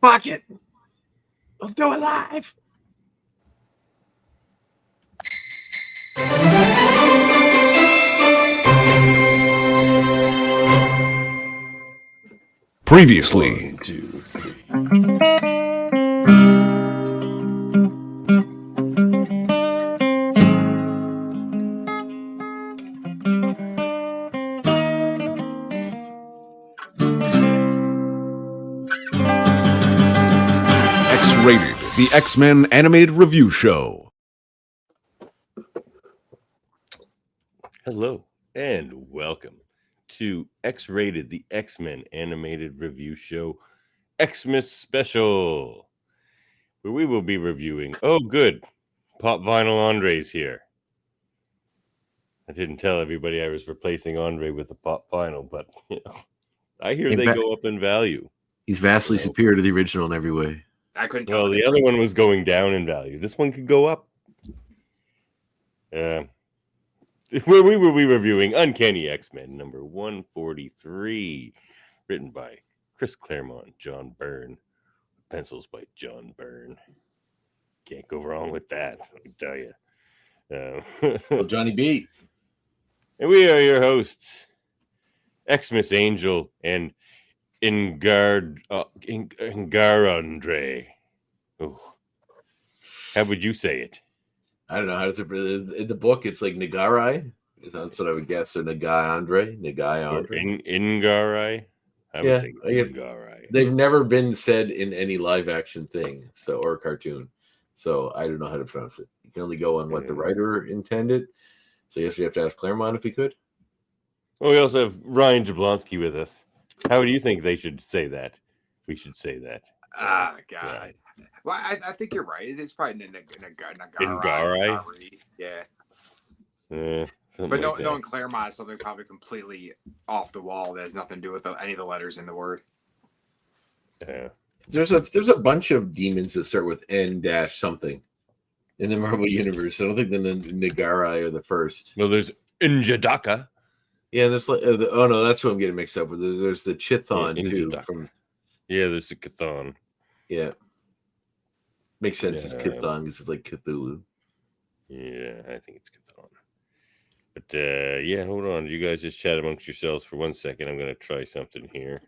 Fuck it. I'll do it live. Previously. 1, 2, 3. X-Rated, the X-Men animated review show. Hello and welcome to X-Rated, the X-Men animated review show, Xmas Special, where we will be reviewing, oh good, Pop Vinyl Andre's here. I didn't tell everybody I was replacing Andre with a Pop Vinyl, but I hear they go up in value. He's vastly superior to the original in every way. I couldn't tell. Well, the other one was going down in value. This one could go up. Where we will be reviewing Uncanny X-Men number 143, written by Chris Claremont, John Byrne, pencils by John Byrne. Can't go wrong with that, let me tell you. Well, Johnny B. And we are your hosts, Xmas Angel and Ingar Andre. Oh, how would you say it? I don't know how to in the book. It's like Nagarai. That's what I would guess. Or Nagai Andre. Ingarai. I would say Ingarai. They've never been said in any live action thing, or cartoon. So I don't know how to pronounce it. You can only go on what the writer intended. So yes, you have to ask Claremont if he could. Well, we also have Ryan Jablonski with us. How do you think they should say that? We should say that. Ah, God. Yeah. Well, I think you're right. It's probably Nagarai. Yeah. But knowing Claremont is something probably completely off the wall that has nothing to do with any of the letters in the word. Yeah. There's a bunch of demons that start with N dash something in the Marvel universe. I don't think the Nagarai are the first. Well, there's Njadaka. Yeah, there's oh no, that's what I'm getting mixed up with. There's the Chithon too. There's the Chthon. Yeah, makes sense. It's Chthon because it's like Cthulhu. Yeah, I think it's Chthon. But hold on. You guys just chat amongst yourselves for 1 second. I'm gonna try something here.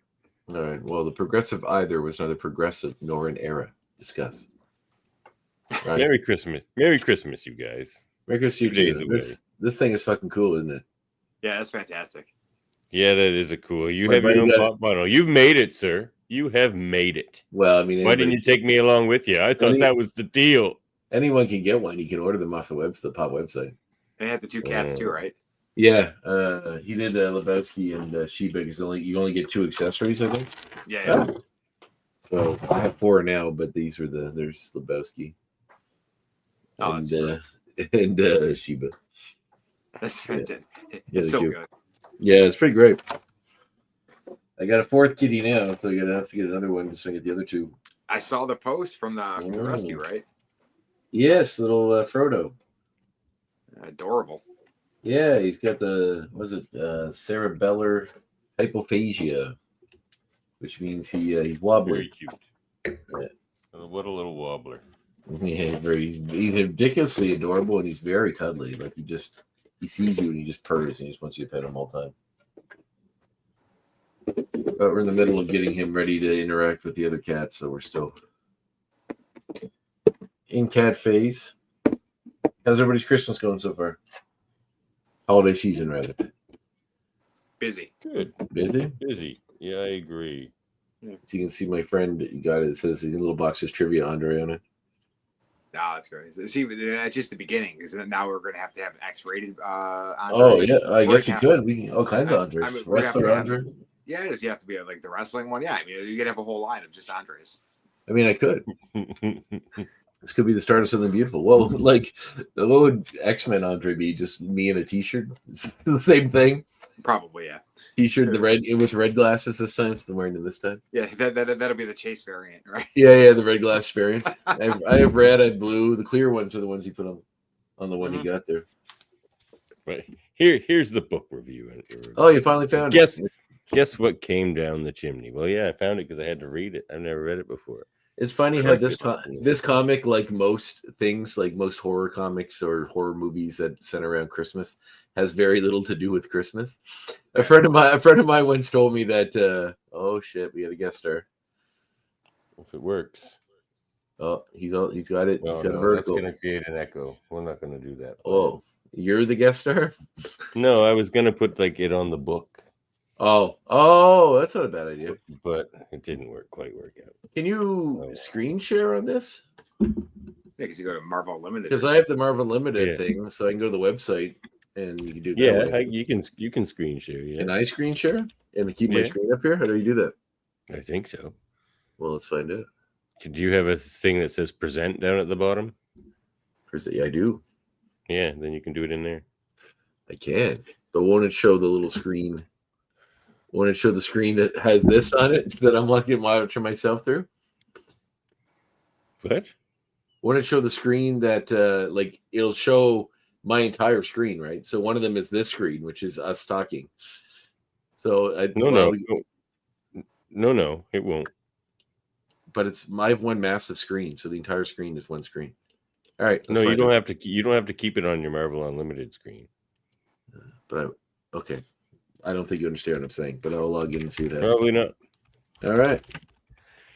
All right. Well, the progressive either was neither progressive nor an era. Discuss. Right. Merry Christmas, you guys. Merry Christmas, you too. This thing is fucking cool, isn't it? Yeah, that's fantastic. Yeah, that is a cool. You have your own pop vinyl. You've made it, sir. You have made it. Well, I mean, why didn't you take me along with you? I thought that was the deal. Anyone can get one. You can order them off the Pop website. They had the two cats too, right? Yeah, he did Lebowski and Sheba because you only get 2 accessories, I think. Yeah. So I have 4 now, but there's Lebowski and Sheba. That's fantastic. It's so good. Yeah, it's pretty great. I got a 4th kitty now, so you're gonna have to get another one to get the other 2. I saw the post from the rescue, right? Yes, little Frodo. Adorable. Yeah, he's got cerebellar hypophagia, which means he's wobbly. Very cute. Yeah. What a little wobbler. Yeah, he's ridiculously adorable, and he's very cuddly. Like he sees you and he just purrs and he just wants you to pet him all the time. But we're in the middle of getting him ready to interact with the other cats, so we're still in cat phase. How's everybody's Christmas going so far? Holiday season, rather. Busy. Good. Busy? Yeah, I agree. So you can see my friend got it. It says the little box says Trivia Andre on it. No, that's great. See, that's just the beginning, because now we're going to have an X-rated Andre. Oh, yeah. I guess you could. We can all kinds of Andres. Wrestler Andre. Yeah, you have to be like the wrestling one. Yeah, I mean, you could have a whole line of just Andres. I mean, I could. This could be the start of something beautiful. Well, like, what would X-Men Andre be? Just me in a T-shirt? The same thing? Probably, yeah. T-shirt, with red glasses this time, so I'm wearing them this time. Yeah, that'll be the Chase variant, right? Yeah, the red glass variant. I have red, I have blue. The clear ones are the ones he put on the one he got there. Right. Here's the book review. Oh, you finally found it. Guess what came down the chimney? Well, yeah, I found it because I had to read it. I've never read it before. It's funny how this comic, like most things, like most horror comics or horror movies that center around Christmas, has very little to do with Christmas. A friend of mine once told me that. Oh shit, we got a guest star. If it works. Oh, he's got it. No, he's got a that's vertical. going to create an echo. We're not going to do that. Oh, you're the guest star? No, I was going to put like it on the book. Oh, that's not a bad idea. But it didn't quite work out. Can you screen share on this? Yeah, because you go to Marvel Unlimited. Because I have the Marvel Unlimited thing, so I can go to the website and you can do that. Yeah, you can screen share. Yeah. Can I screen share and keep my screen up here? How do you do that? I think so. Well, let's find out. Do you have a thing that says present down at the bottom? Yeah, I do. Yeah, then you can do it in there. I can. But won't it show the little screen? Won't it show the screen that has this on it that I'm lucky to monitor myself through? What? Won't it show the screen that like it'll show my entire screen, right? So one of them is this screen, which is us talking. So No, it won't. But I have one massive screen, so the entire screen is one screen. All right. No, you don't have to. You don't have to keep it on your Marvel Unlimited screen. But okay. I don't think you understand what I'm saying, but I'll log in and see what happens. Probably not. All right.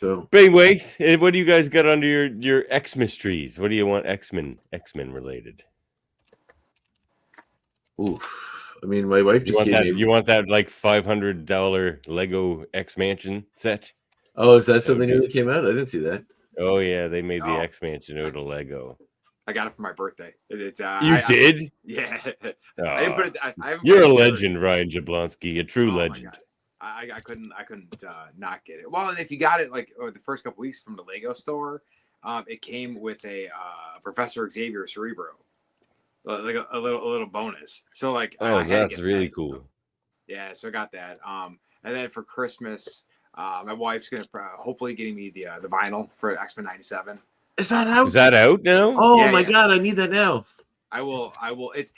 So, anyway, what do you guys got under your Xmas trees? What do you want X-Men related? Ooh, I mean, my wife just gave me. You want that like $500 Lego X Mansion set? Oh, is that something new that came out? I didn't see that. Oh yeah, they made the X Mansion out of Lego. I got it for my birthday. It's you did? Yeah. Oh, I didn't put it. You're a legend, Ryan Jablonski, a true legend. I couldn't not get it. Well, and if you got it like the first couple weeks from the Lego store, it came with a Professor Xavier Cerebro, like a little bonus. So like, that's really cool. So, yeah, so I got that. And then for Christmas, my wife's gonna hopefully getting me the vinyl for X-Men '97. Is that out? Is that out now? Oh my god, I need that now. I will.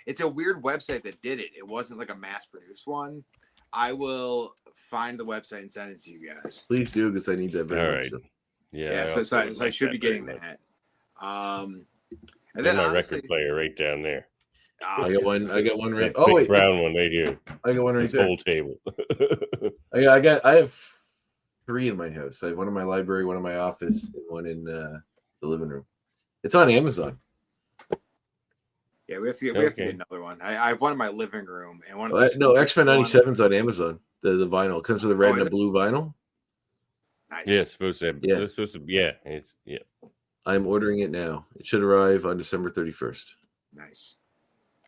It's a weird website that did it. It wasn't like a mass produced one. I will find the website and send it to you guys. Please do, because I need that very much. Right. Yeah. So I should be getting that. And then my record player right down there. I got one right. Oh wait, brown one right here. I got one right there. Whole table. I have 3 in my house. I have one in my library, one in my office, and one in the living room. It's on Amazon. Yeah, we have to get another one. I have one in my living room and one. X-Men '97's on Amazon. The vinyl, it comes with a red and a blue vinyl. Nice. Yeah, it's supposed to. Yeah. I'm ordering it now. It should arrive on December 31st. Nice.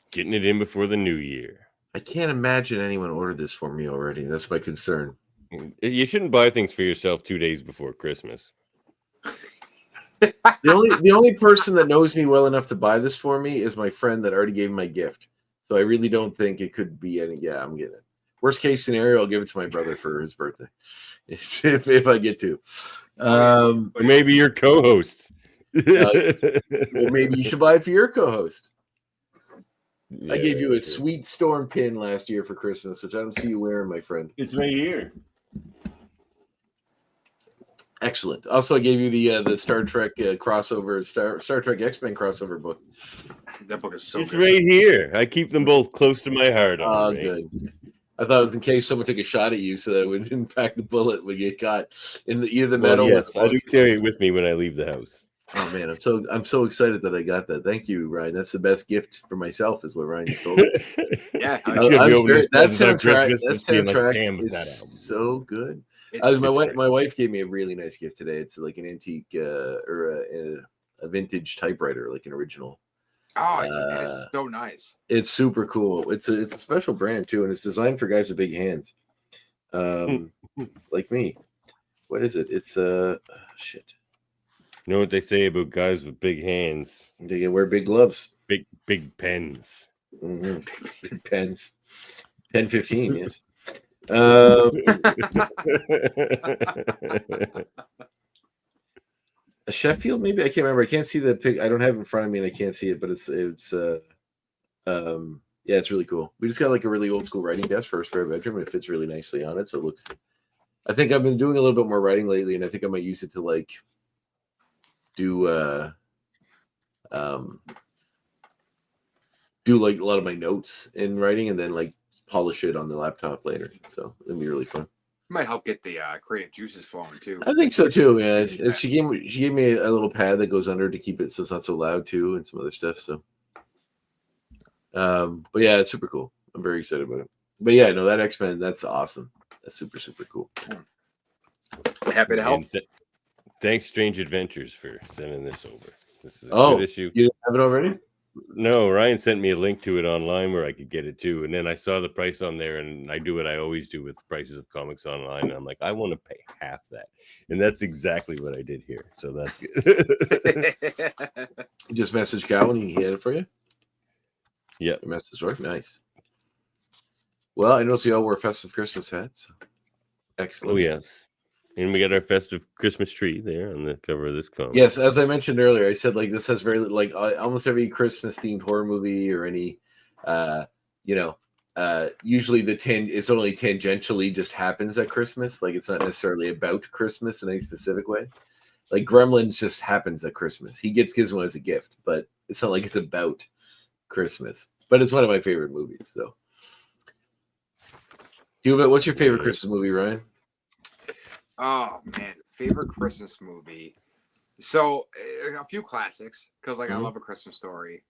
Getting it in before the new year. I can't imagine anyone ordered this for me already. That's my concern. You shouldn't buy things for yourself 2 days before Christmas. The only person that knows me well enough to buy this for me is my friend that already gave me my gift. So I really don't think it could be any. Yeah, I'm getting it. Worst case scenario, I'll give it to my brother for his birthday, if I get to. Maybe your co-host. Well, maybe you should buy it for your co-host. Yeah, I gave you a Sweet Storm pin last year for Christmas, which I don't see you wearing, my friend. It's right here. Excellent. Also, I gave you the Star Trek crossover, Star Trek X-Men crossover book. That book is so It's good. right here. I keep them both close to my heart. Oh, good. I thought it was in case someone took a shot at you so that it would impact the bullet when you get caught in either the metal. Yes, I do carry it with me when I leave the house. Oh man, I'm so excited that I got that. Thank you, Ryan. That's the best gift for myself, is what Ryan told me. Yeah, that soundtrack is so good. My wife gave me a really nice gift today. It's like an antique or a vintage typewriter, like an original. Oh, it's so nice. It's super cool. It's a special brand too, and it's designed for guys with big hands, like me. What is it? It's shit. You know what they say about guys with big hands? They can wear big gloves. Big pens. Mm-hmm. Big pens. Pen 15, yes. A Sheffield, maybe? I can't remember. I can't see the pic. I don't have it in front of me and I can't see it, but it's Yeah, it's really cool. We just got like a really old school writing desk for a spare bedroom, and it fits really nicely on it. So it looks. I think I've been doing a little bit more writing lately, and I think I might use it to like do like a lot of my notes in writing, and then like polish it on the laptop later. So it'll be really fun. Might help get the creative juices flowing too. I think so too. Yeah, she gave me a little pad that goes under to keep it so it's not so loud too, and some other stuff. So, but yeah, it's super cool. I'm very excited about it. But yeah, no, that X-Men, that's awesome. That's super cool. Happy to help. Thanks, Strange Adventures, for sending this over. This is a good issue. You didn't have it already? No, Ryan sent me a link to it online where I could get it too. And then I saw the price on there, and I do what I always do with prices of comics online. And I'm like, I want to pay half that. And that's exactly what I did here. So that's good. You just message Calvin, he had it for you? Yeah. The message worked. Nice. Well, I noticed you all wear festive Christmas hats. Excellent. Oh, yes. And we got our festive Christmas tree there on the cover of this comic. Yes, as I mentioned earlier, I said like this has very like almost every Christmas themed horror movie or any, usually it's only tangentially just happens at Christmas. Like it's not necessarily about Christmas in any specific way. Like Gremlins just happens at Christmas. He gets Gizmo as a gift, but it's not like it's about Christmas. But it's one of my favorite movies. So, what's your favorite Christmas movie, Ryan? Oh man, favorite Christmas movie. So a few classics because I love A Christmas Story,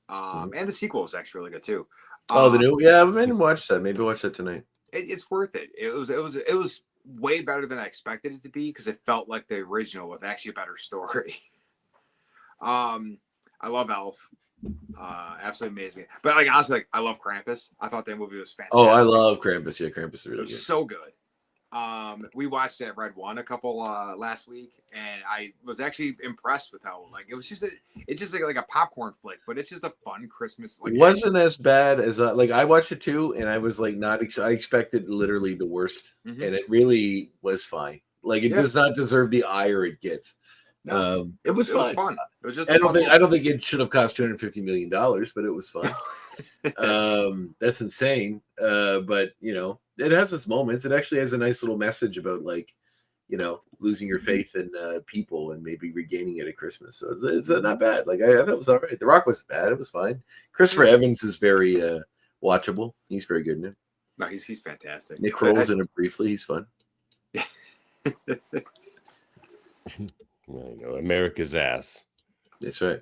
and the sequel is actually really good too. The new, yeah, I didn't watch that. Maybe watch that tonight. It's worth it. It was way better than I expected it to be because it felt like the original with actually a better story. I love Elf, absolutely amazing. But like honestly, I love Krampus. I thought that movie was fantastic. Oh, I love Krampus. Yeah, Krampus is really good. So good. We watched that Red One a couple last week, and I was actually impressed with how like it was just like a popcorn flick, but it's just a fun Christmas. Like, it wasn't as bad as I watched it too, and I was like I expected literally the worst, and it really was fine. Like it does not deserve the ire it gets. No, it was fun. It was just. I don't think it should have cost $250 million, but it was fun. That's insane. But it has its moments. It actually has a nice little message about like, losing your faith in people and maybe regaining it at Christmas. So it's not bad. Like I thought it was all right. The Rock wasn't bad. It was fine. Christopher Evans is very watchable. He's very good in it. No, he's fantastic. Nick Kroll's in it briefly. He's fun. I know America's ass. That's right.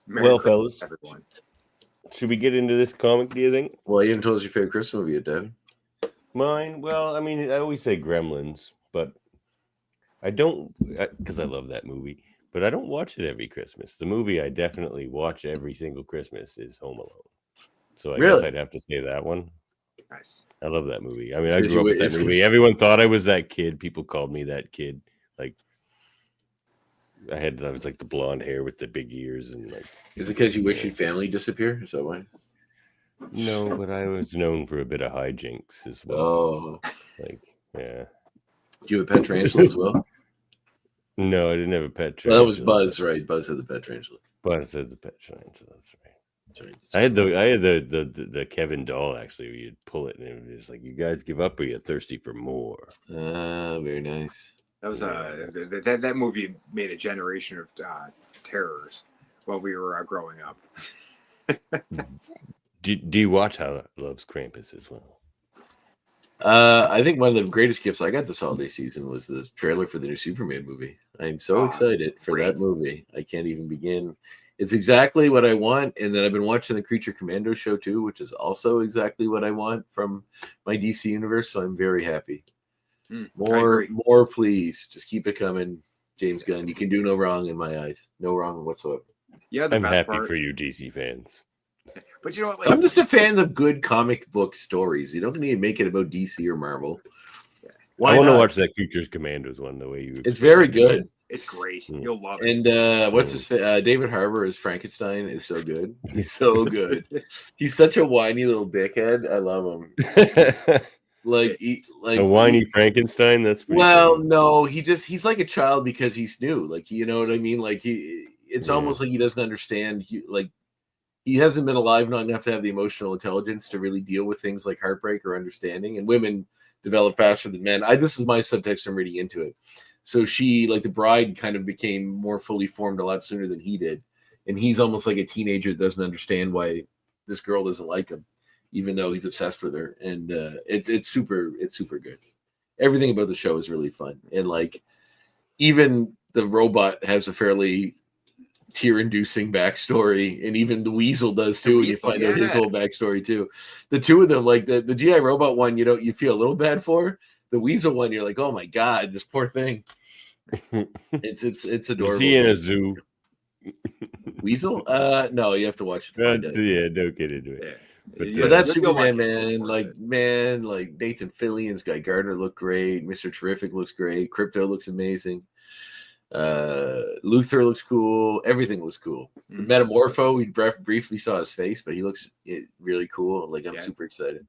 Well, fellas, everyone. Should we get into this comic, do you think? Well, you haven't told us your favorite Christmas movie yet, Devin. Mine? Well, I mean, I always say Gremlins, but I don't, because I love that movie, but I don't watch it every Christmas. The movie I definitely watch every single Christmas is Home Alone. So I guess I'd have to say that one. Nice. I love that movie. I mean, I grew up with that movie. Everyone thought I was that kid. People called me that kid. Like, I was like the blonde hair with the big ears and like. Is it because you wish your family disappear? Is that why? No, but I was known for a bit of hijinks as well. Oh, like yeah. Do you have a pet tarantula as well? No, I didn't have a pet tarantula. Well, that was Buzz, right? Buzz had the pet tarantula. Buzz had the pet tarantula. That's right. I had the Kevin doll actually. Where you'd pull it and it was just like, you guys give up or you're thirsty for more. Very nice. That was that movie made a generation of terrors while we were growing up. Do you watch How Loves Krampus as well? I think one of the greatest gifts I got this holiday season was the trailer for the new Superman movie. I'm so excited for that movie. I can't even begin. It's exactly what I want. And then I've been watching the Creature Commando show too, which is also exactly what I want from my DC universe. So I'm very happy. More, please. Just keep it coming, James Gunn. You can do no wrong in my eyes. No wrong whatsoever. Yeah, I'm happy for you, DC fans. But you know what? Like, I'm just a fan of good comic book stories. You don't need to make it about DC or Marvel. I want to watch that Creatures Commandos one the way you. It's very good. It's great. You'll love it. And what's his David Harbour as Frankenstein is so good. He's so good. He's such a whiny little dickhead. I love him. Like a whiny Frankenstein. That's pretty well, funny. No, he's like a child because he's new. Like, you know what I mean? Like it's almost like he doesn't understand. He hasn't been alive long enough to have the emotional intelligence to really deal with things like heartbreak or understanding. And women develop faster than men. This is my subtext. I'm reading into it. So she, like the bride, kind of became more fully formed a lot sooner than he did. And he's almost like a teenager that doesn't understand why this girl doesn't like him, even though he's obsessed with her. And it's super good. Everything about the show is really fun. And like even the robot has a fairly tear-inducing backstory, and even the Weasel does too. And you find out his whole backstory too. The two of them, like the GI Robot one, you feel a little bad for. The Weasel one, you're like, oh my god, this poor thing. It's adorable. Is he in a zoo? Weasel? No, you have to watch it. Yeah, don't get into it. But that's Superman, man. Like Nathan Fillion's Guy Gardner look great. Mr. Terrific looks great. Crypto looks amazing. Luthor looks cool. Everything looks cool. The Metamorpho, we briefly saw his face, but he looks really cool. Like I'm super excited.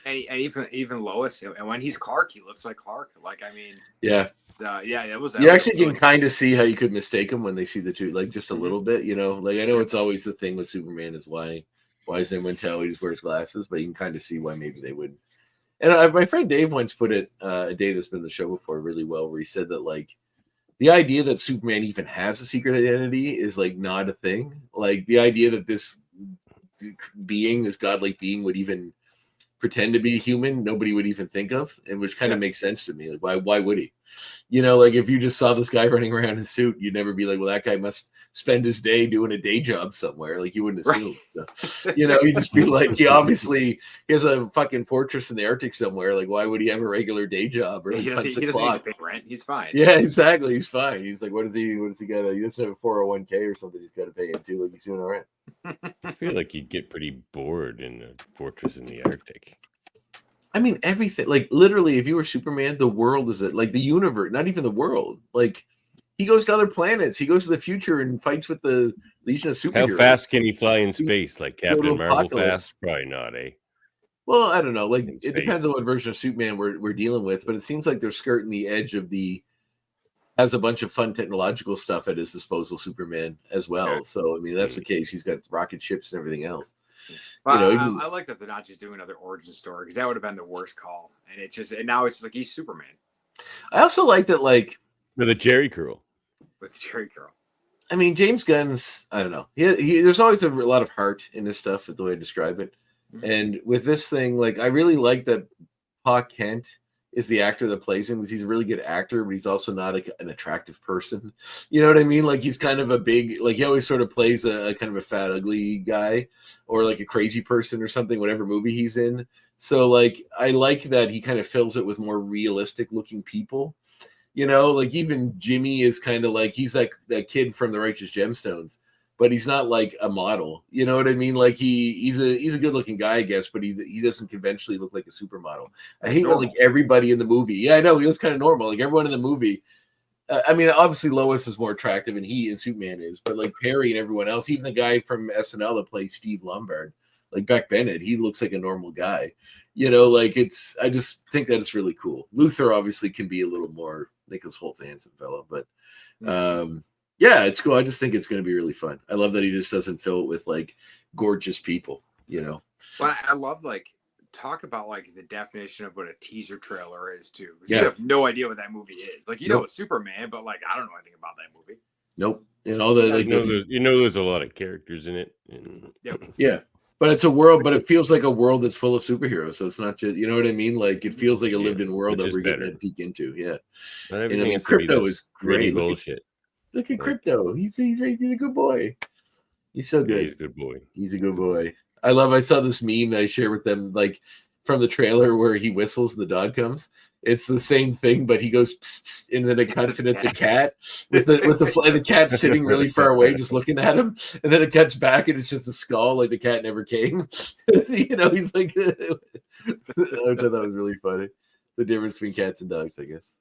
And even Lois, and when he's Clark, he looks like Clark. Like I mean, it was. You actually can kind of see how you could mistake him when they see the two, like just a little bit. Like I know it's always the thing with Superman is why is anyone tell he just wears glasses, but you can kind of see why maybe they wouldn't. And my friend Dave once put it a day that's been on the show before really well, where he said that like the idea that Superman even has a secret identity is like not a thing. Like the idea that this being, this godlike being, would even pretend to be human, nobody would even think of, and which kind of makes sense to me. Like why would he? Like if you just saw this guy running around in a suit, you'd never be like, well, that guy must spend his day doing a day job somewhere. Like you wouldn't assume. Right. So, you'd just be like, he has a fucking fortress in the Arctic somewhere. Like why would he have a regular day job? Or like he doesn't need to pay rent. He's fine. Yeah, exactly. He's fine. He's like, what does he got? He doesn't have a 401k or something he's got to pay into. Like he's doing all right. I feel like you'd get pretty bored in a fortress in the Arctic. I mean, everything, like literally, if you were Superman, the world is like the universe, not even the world. Like he goes to other planets, he goes to the future and fights with the Legion of Superheroes. How fast can he fly in space? Like Captain Marvel fast? Probably not, eh? Well, I don't know. Like it depends on what version of Superman we're dealing with, but it seems like they're skirting the edge of has a bunch of fun technological stuff at his disposal, Superman as well. Yeah. So I mean, that's the case. He's got rocket ships and everything else. Well, I like that they're not just doing another origin story, because that would have been the worst call. And now it's just like he's Superman. I also like that, like with a Jerry curl. I mean, James Gunn's, I don't know. There's always a lot of heart in this stuff, is the way I describe it. Mm-hmm. And with this thing, like I really like that Pa Kent is the actor that plays him, because he's a really good actor, but he's also not an attractive person. You know what I mean? Like he's kind of a big, like he always sort of plays a kind of a fat, ugly guy, or like a crazy person or something, whatever movie he's in. So like, I like that he kind of fills it with more realistic looking people. Like even Jimmy is kind of like, he's like that kid from the Righteous Gemstones, but he's not like a model. You know what I mean? Like he's a good looking guy, I guess, but he doesn't conventionally look like a supermodel. I hate when like everybody in the movie. Yeah, I know, he was kind of normal. Like everyone in the movie. I mean, obviously Lois is more attractive and Superman is, but like Perry and everyone else, even the guy from SNL that plays Steve Lombard, like Beck Bennett, he looks like a normal guy. Like I just think that it's really cool. Luthor obviously can be a little more, Nicholas Holt's a handsome fellow, but yeah, it's cool. I just think it's going to be really fun. I love that he just doesn't fill it with like gorgeous people, Well, I love talk about like the definition of what a teaser trailer is too. Because you have no idea what that movie is. Like know it's Superman, but like I don't know anything about that movie. Nope. And all the there's a lot of characters in it. Yeah. But it's a world, but it feels like a world that's full of superheroes. So it's not just, you know what I mean? Like it feels like a lived-in world that we're getting a peek into. Yeah. And Crypto is great. Bullshit. Look at Crypto. He's a good boy. He's so good. He's a good boy. He's a good boy. I saw this meme that I share with them, like from the trailer where he whistles and the dog comes. It's the same thing, but he goes pss, pss, and then it cuts and it's a cat with the cat sitting really far away, just looking at him, and then it cuts back and it's just a skull, like the cat never came. He's like, I thought that was really funny. The difference between cats and dogs, I guess.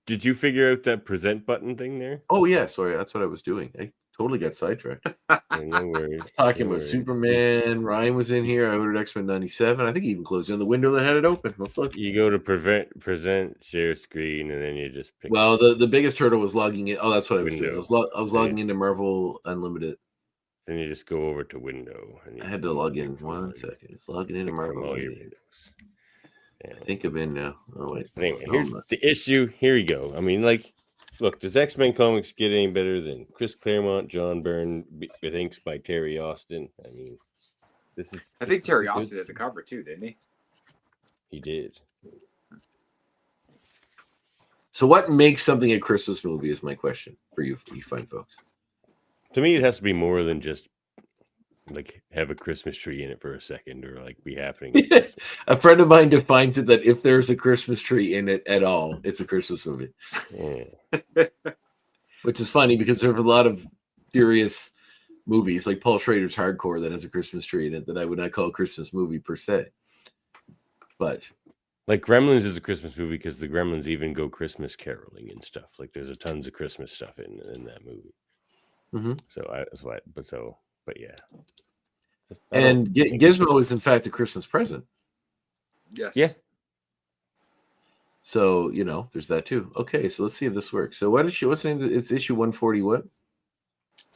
Did you figure out that present button thing there? Oh yeah, sorry, that's what I was doing. Totally got sidetracked. No worries. I was talking no about worries. Superman. Ryan was in here. I ordered X-Men 97. I think he even closed in the window that had it open. Let's look. You go to present, share screen, and then you just pick. Well, the biggest hurdle was logging in. Oh, that's what I was doing. I Window. was logging into Marvel Unlimited. Then you just go over to window. And I had to log in. 1 second. It's logging into from Marvel. all your Unlimited. windows. Yeah. I think I'm in now. Oh wait. But anyway, No, here's I'm not. the issue. Here we go. I mean, like, look, does X-Men comics get any better than Chris Claremont, John Byrne, with inks by Terry Austin? I mean, this is. I this think is Terry the good Austin did the stuff. cover too, didn't he? He did. So, what makes something a Christmas movie? Is my question for you fine folks. To me, it has to be more than just like have a Christmas tree in it for a second, or like be happening. A friend of mine defines it that if there's a Christmas tree in it at all, it's a Christmas movie. Yeah. Which is funny because there are a lot of serious movies like Paul Schrader's Hardcore that has a Christmas tree in it that I would not call a Christmas movie per se. But Like Gremlins is a Christmas movie because the Gremlins even go Christmas caroling and stuff. Like there's a tons of Christmas stuff in that movie. Mhm. So but yeah. and Gizmo is in fact a Christmas present. Yes. Yeah. So, there's that too. Okay, so let's see if this works. So what's the name? It's issue 140 what?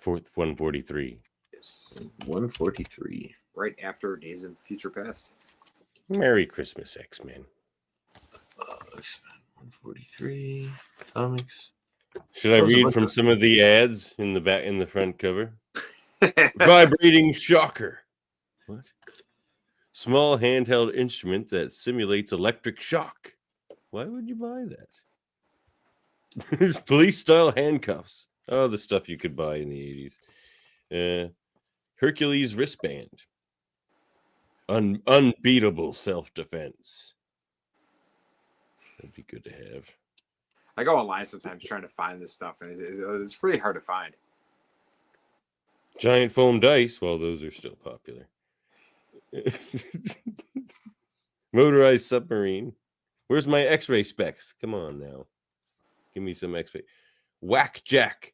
143. Yes. 143. Right after Days of Future Past. Merry Christmas, X-Men. X-Men 143 comics. Should I That was a read bunch from of- some of the ads in the front cover? Vibrating shocker. What? Small handheld instrument that simulates electric shock. Why would you buy that? Police style handcuffs. Oh, the stuff you could buy in the 80s. Hercules wristband. Unbeatable self-defense. That'd be good to have. I go online sometimes trying to find this stuff, and it's really hard to find. Giant foam dice. Well, those are still popular. Motorized submarine. Where's my X-ray specs? Come on now. Give me some X-ray. Whack Jack.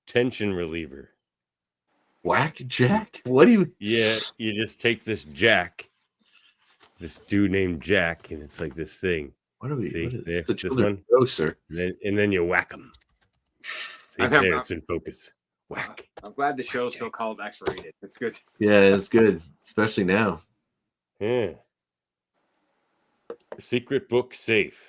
Tension reliever. Whack Jack? What do you? Yeah, you just take this Jack, this dude named Jack, and it's like this thing. What are we? See, What is there, this? The this children's one? show, sir. And then you whack him. I'm It's in focus. Whack. I'm glad the show's still called X-rated. It's good. Yeah, it's good, especially now. Yeah. Secret book safe.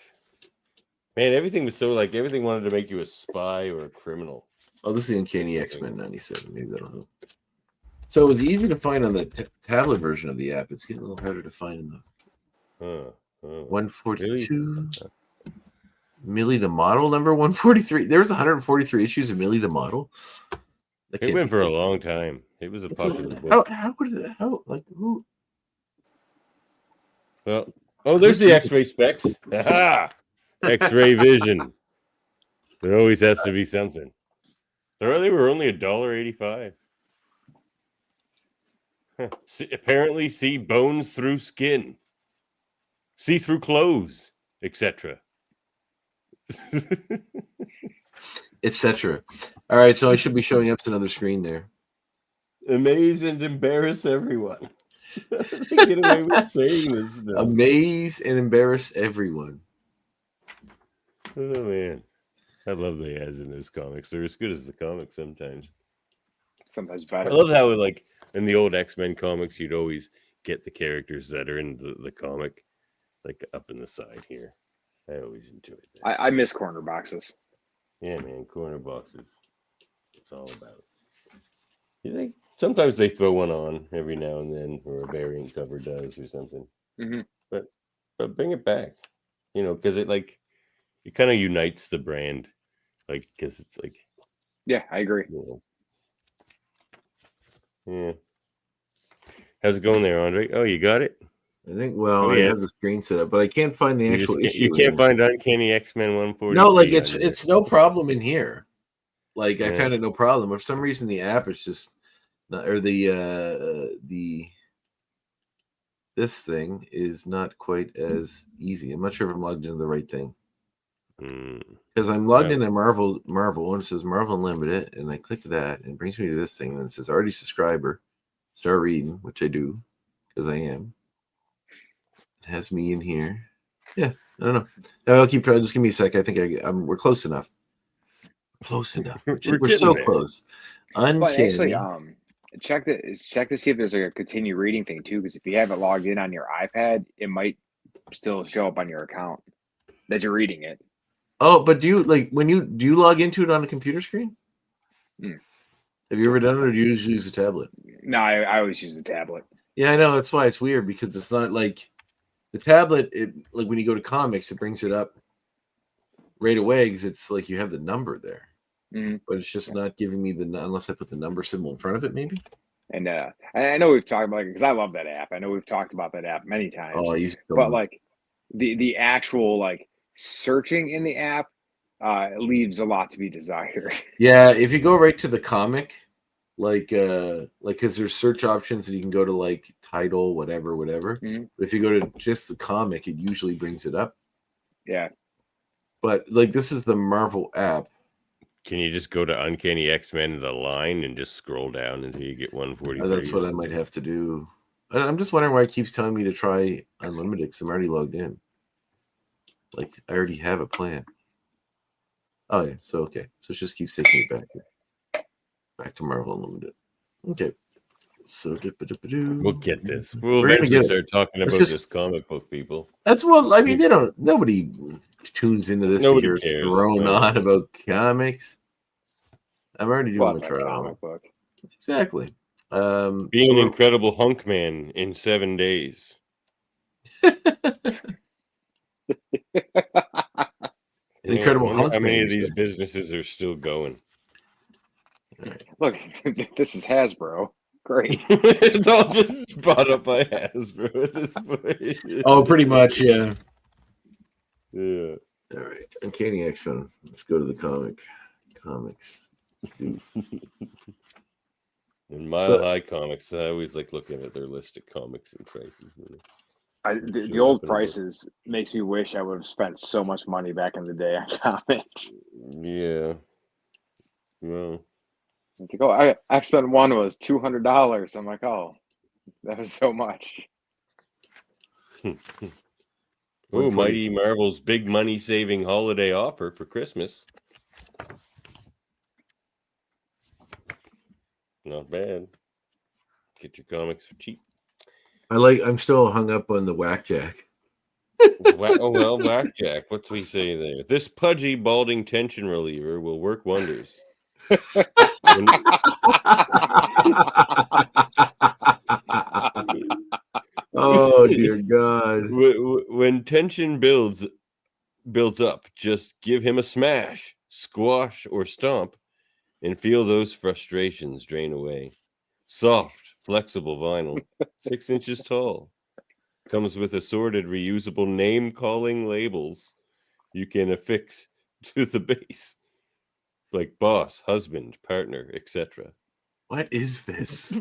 Man, everything was so like everything wanted to make you a spy or a criminal. Oh, this is the Uncanny X-Men 97. Maybe that'll help. So it was easy to find on the tablet version of the app. It's getting a little harder to find in the 142. Millie the Model, number 143. There was 143 issues of Millie the Model. It went for a long time. It was a popular book. Who? Well, there's the X-ray specs. Aha! X-ray vision. There always has to be something. They were only $1.85. Apparently, see bones through skin, see through clothes, etc. Etc. All right, so I should be showing up to another screen there. Amaze and embarrass everyone. They get away with saying this stuff. Amaze and embarrass everyone. Oh man, I love the ads in those comics. They're as good as the comics sometimes. Sometimes better. I love how like in the old X-Men comics, you'd always get the characters that are in the comic, like up in the side here. I always enjoyed that. I miss corner boxes. Yeah, man, corner boxes. It's all about. You think sometimes they throw one on every now and then, or a variant cover does, or something. Mm-hmm. But bring it back, because it kind of unites the brand, like because it's like. Yeah, I agree. Yeah. How's it going there, Andre? Oh, you got it? I think, I have the screen set up, but I can't find the actual issue. You can't find Uncanny X-Men 140. No, like it's no problem in here. Like I Yeah. kind of no problem. For some reason, the app is just not, or this thing is not quite as easy. I'm not sure if I'm logged into the right thing. Because I'm logged into Marvel and it says Marvel Unlimited, and I click that and it brings me to this thing and it says already subscriber. Start reading, which I do because I am. It has me in here. Yeah, I don't know. No, I'll keep trying. Just give me a sec. I think we're close enough. Close enough. We're so there. close. But actually, Uncanny. check to see if there's like a continue reading thing too. Because if you have it logged in on your iPad, it might still show up on your account that you're reading it. Oh, but do you log into it on a computer screen? Mm. Have you ever done it, or do you usually use a tablet? No, I always use the tablet. Yeah, I know. That's why it's weird because it's not like the tablet. It like when you go to comics, it brings it up right away because it's like you have the number there, but it's just not giving me unless I put the number symbol in front of it, maybe. And I know we've talked about it because I love that app. I know we've talked about that app many times. Oh, I use it so but much. like the actual like searching in the app leaves a lot to be desired. Yeah, if you go right to the comic, like because there's search options and you can go to like title, whatever. But if you go to just the comic, it usually brings it up. Yeah. But like this is the Marvel app. Can you just go to Uncanny X-Men the line and just scroll down until you get 143? That's what I might have to do. I'm just wondering why it keeps telling me to try Unlimited because I'm already logged in. Like I already have a plan. Oh yeah, so okay. So it just keeps taking me back to Marvel Unlimited. Okay. So we'll get this. We'll We're gonna eventually get start talking about this comic book, people. That's what I mean. Nobody tunes into this Nobody to hear cares. drone on about comics. I'm already doing the trial. Comic book. Exactly. Being an incredible hunk man in 7 days. Incredible hunk. How many of these businesses are still going? Right. Look, this is Hasbro. Great. It's all just bought up by Hasbro at this point. Oh, pretty much, yeah. Yeah. All right. Uncanny X-Men. Let's go to the comics. In Mile High Comics, I always like looking at their list of comics and prices. The old prices makes me wish I would have spent so much money back in the day on comics. Yeah. Well, it's like, X-Men 1 was $200. I'm like, oh, that was so much. Oh, Mighty Marvel's big money-saving holiday offer for Christmas. Not bad. Get your comics for cheap. I'm still hung up on the Whackjack. Whackjack. What's we say there? This pudgy, balding tension reliever will work wonders. Oh dear God! When tension builds up, just give him a smash, squash, or stomp, and feel those frustrations drain away. Soft, flexible vinyl, 6 inches tall. Comes with assorted reusable name-calling labels you can affix to the base, like boss, husband, partner, etc. What is this?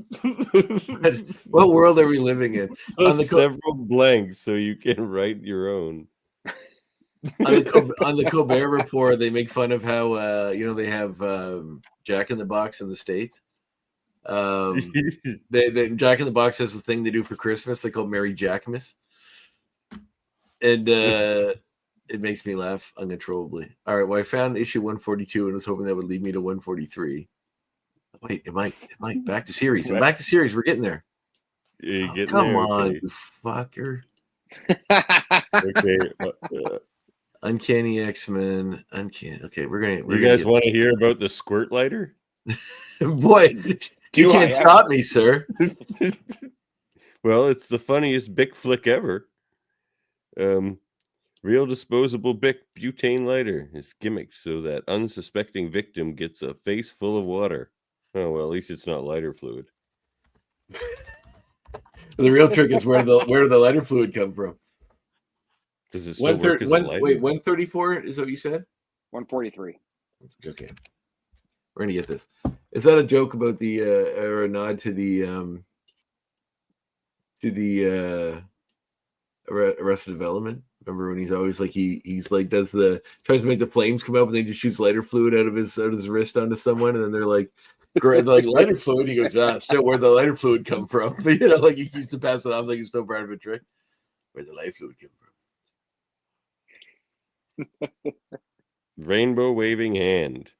What world are we living in? On the several blanks so you can write your own. On the Colbert Report, they make fun of how they have Jack in the Box in the States. Jack in the Box has a thing they do for Christmas. They call it Merry Jackmas, and it makes me laugh uncontrollably. All right, well, I found issue 142 and was hoping that would lead me to 143. Wait, it might. Back to series. I'm back to series. We're getting there. Come on, you fucker. Okay. Uncanny X-Men. Uncanny. Okay, we're gonna. You guys want to hear about the squirt lighter? Boy, you can't stop me, sir. Well, it's the funniest Bic flick ever. Real disposable Bic butane lighter is gimmicked so that unsuspecting victim gets a face full of water. Oh well, at least it's not lighter fluid. The real trick is where did the lighter fluid come from? Does it still work as a lighter? Wait, 134 is what you said? 143. Okay. We're gonna get this. Is that a joke about the or a nod to the Arrested Development Remember when he's always like he's like tries to make the flames come up and then he just shoots lighter fluid out of his wrist onto someone and then they're like lighter fluid. He goes, still where'd the lighter fluid come from? But like he used to pass it off like it's still part of a trick. Where'd the lighter fluid come from? Rainbow waving hand.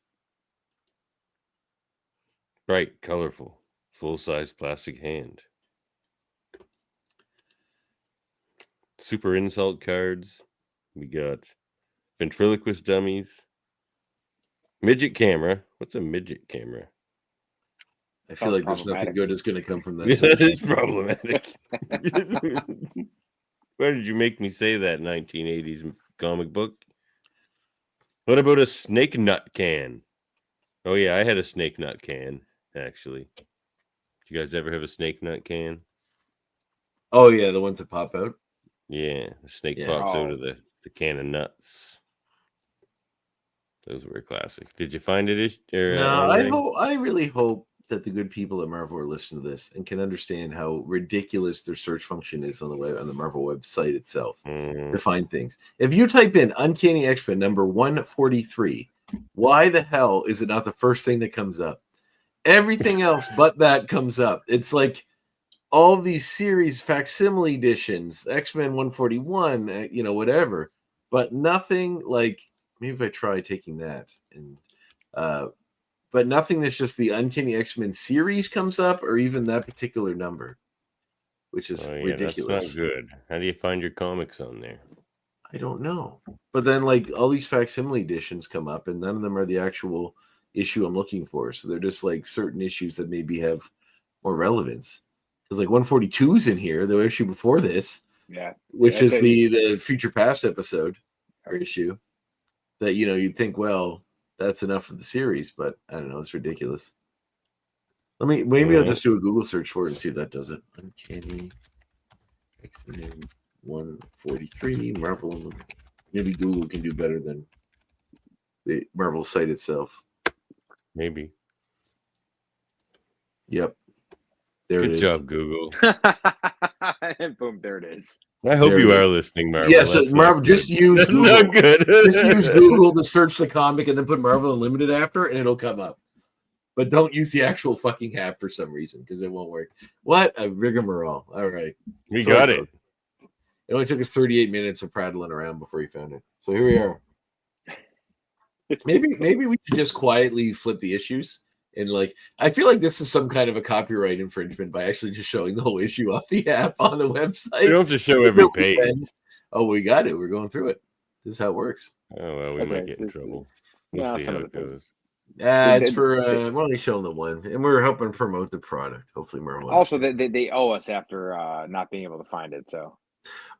Bright, colorful, full-size plastic hand. Super insult cards. We got ventriloquist dummies. Midget camera. What's a midget camera? I feel like there's nothing good that's going to come from that. Yeah, that is problematic. Why did you make me say that 1980s comic book? What about a snake nut can? Oh, yeah, I had a snake nut can, actually. Did you guys ever have a snake nut can? Oh, yeah, the ones that pop out? Yeah, the snake pops out of the can of nuts. Those were a classic. Did you find it? No, I really hope that the good people at Marvel are listening to this and can understand how ridiculous their search function is on the Marvel website itself to find things. If you type in Uncanny X-Men number 143, why the hell is it not the first thing that comes up? Everything else but that comes up. It's like all these series facsimile editions, X-Men 141, whatever, but nothing like, maybe if I try taking that and but nothing that's just the Uncanny X-Men series comes up or even that particular number, which is ridiculous. That's not good. How do you find your comics on there? I don't know. But then like all these facsimile editions come up and none of them are the actual issue I'm looking for. So they're just like certain issues that maybe have more relevance. Because like 142 is in here, the issue before this, which is the Future Past episode or issue that, you'd think, well, that's enough of the series, but I don't know, it's ridiculous. Maybe I'll just do a Google search for it and see if that does it. Uncanny X-Men 143 Marvel. Maybe Google can do better than the Marvel site itself. Maybe. Yep. There it is. Good job, Google. And boom, there it is. I hope you are listening, Marvel. Yes, Marvel. Just use That's Google. not good. Just use Google to search the comic and then put Marvel Unlimited after, and it'll come up. But don't use the actual fucking app for some reason because it won't work. What a rigmarole! All right, we got it. It only took us 38 minutes of prattling around before you found it. So here we are. Maybe we should just quietly flip the issues. And I feel like this is some kind of a copyright infringement by actually just showing the whole issue off the app on the website. You don't have to show every page. Oh, we got it. We're going through it. This is how it works. Oh, well, we might get in trouble. We'll see how it goes. It's for we're only showing the one, and we're helping promote the product. Hopefully, Marvel. Also, they owe us after not being able to find it. So,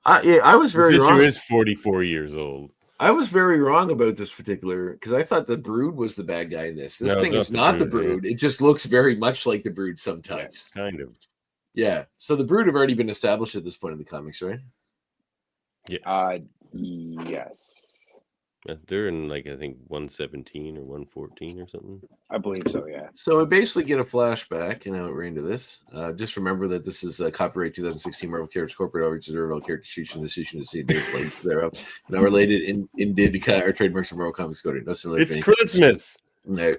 I was very wrong. This issue is 44 years old. I was very wrong about this particular because I thought the Brood was the bad guy in this. This thing is not the Brood. It just looks very much like the Brood sometimes. Yeah, kind of. Yeah. So the Brood have already been established at this point in the comics, right? Yeah. Yes. They're in I think 117 or 114 or something. I believe so, yeah. So we basically get a flashback, we're into this. Just remember that this is copyright 2016 Marvel Characters Corporate Outreach Reserve. All characters featured in this issue to see their place thereof. Not related in did or trademarks of Marvel Comics Code. No similar. It's Christmas. No.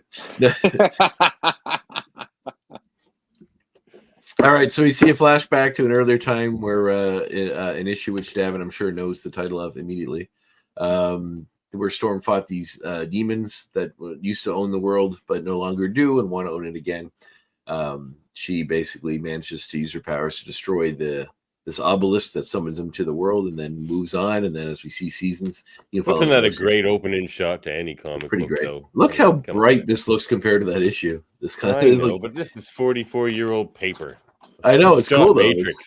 All right, so we see a flashback to an earlier time where an issue which Davin, I'm sure, knows the title of immediately. Where Storm fought these demons that used to own the world but no longer do and want to own it again. She basically manages to use her powers to destroy this obelisk that summons them to the world and then moves on. And then as we see seasons, wasn't that a great opening shot to any comic? Pretty book, great. Though. Look how bright this looks compared to that issue. This kind of but this is 44-year-old paper. I know it's cool though. Matrix.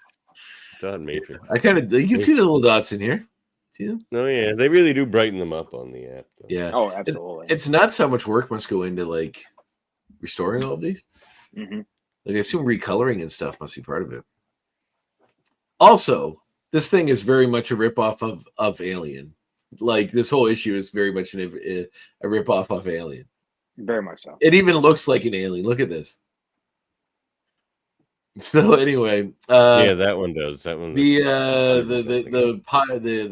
Dot Matrix. I kind of you can see the little dots in here. See them? No, yeah, they really do brighten them up on the app. Though. Yeah. Oh, absolutely. It's nuts how much work must go into restoring all of these. Mm-hmm. I assume recoloring and stuff must be part of it. Also, this thing is very much a ripoff of Alien. This whole issue is very much a ripoff of Alien. Very much so. It even looks like an alien. Look at this. So anyway, Yeah, that one does. That one. the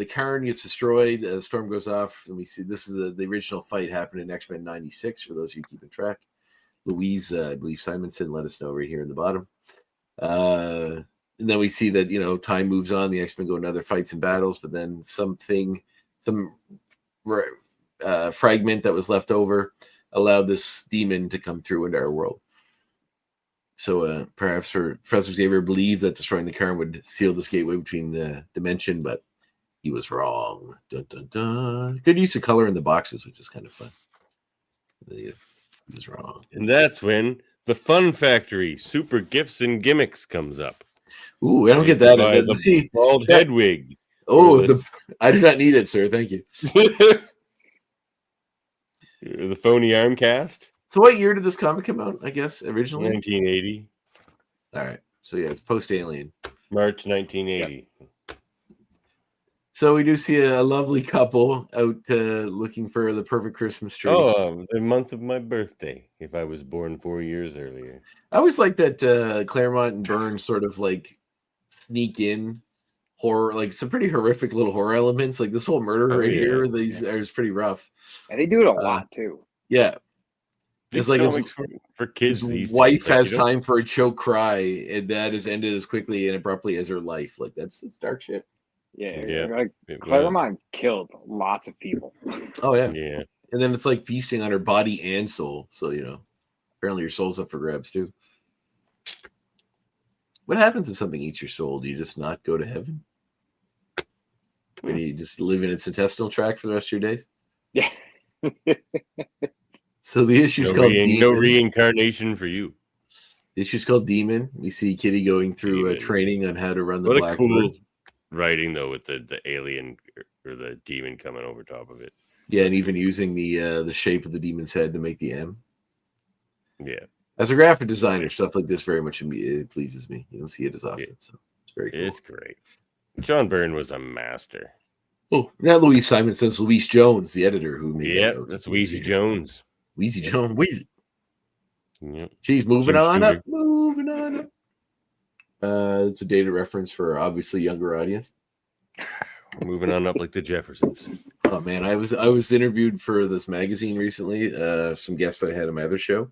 Karen gets destroyed. Storm goes off, and we see this is the original fight happened in X-Men '96. For those of you keeping track, Louise, I believe Simonson, let us know right here in the bottom. And then we see that time moves on. The X-Men go into other fights and battles, but then some fragment that was left over allowed this demon to come through into our world. So perhaps Professor Xavier believed that destroying the Karen would seal this gateway between the dimension, but he was wrong. Dun, dun, dun. Good use of color in the boxes, which is kind of fun. He was wrong. And that's when the Fun Factory Super Gifts and Gimmicks comes up. Ooh, I don't get that. The bald head wig. Oh, I do not need it, sir. Thank you. The phony arm cast. So what year did this comic come out, I guess, originally? 1980. All right. So, yeah, it's post-Alien. March 1980. Yep. So we do see a lovely couple out looking for the perfect Christmas tree. Oh, the month of my birthday, if I was born 4 years earlier. I always like that Claremont and Byrne sort of like sneak in horror, like some pretty horrific little horror elements. Like this whole murder here, is pretty rough. And they do it a lot, too. Yeah. It's like for kids. His wife has time for a choke cry, and that is ended as quickly and abruptly as her life. Like that's dark shit. Yeah. Like Claremont killed lots of people. Oh yeah. Yeah. And then it's like feasting on her body and soul. So apparently your soul's up for grabs too. What happens if something eats your soul? Do you just not go to heaven? Or do you just live in its intestinal tract for the rest of your days? Yeah. So the issue's called Demon. No reincarnation for you. The issue's called Demon. We see Kitty going through training on how to run the Blackbird. Cool writing though, with the alien or the demon coming over top of it. Yeah, and even using the shape of the demon's head to make the M. Yeah. As a graphic designer, stuff like this very much it pleases me. You don't see it as often, so it's very cool. It's great. John Byrne was a master. Oh, not Louise Simonson, it's Louise Jones, the editor who made that's Wheezy Jones. Wheezy Jones, Wheezy. Yep. She's moving on up. It's a dated reference for obviously younger audience. Moving on up like the Jeffersons. Oh man, I was interviewed for this magazine recently. Some guests I had on my other show,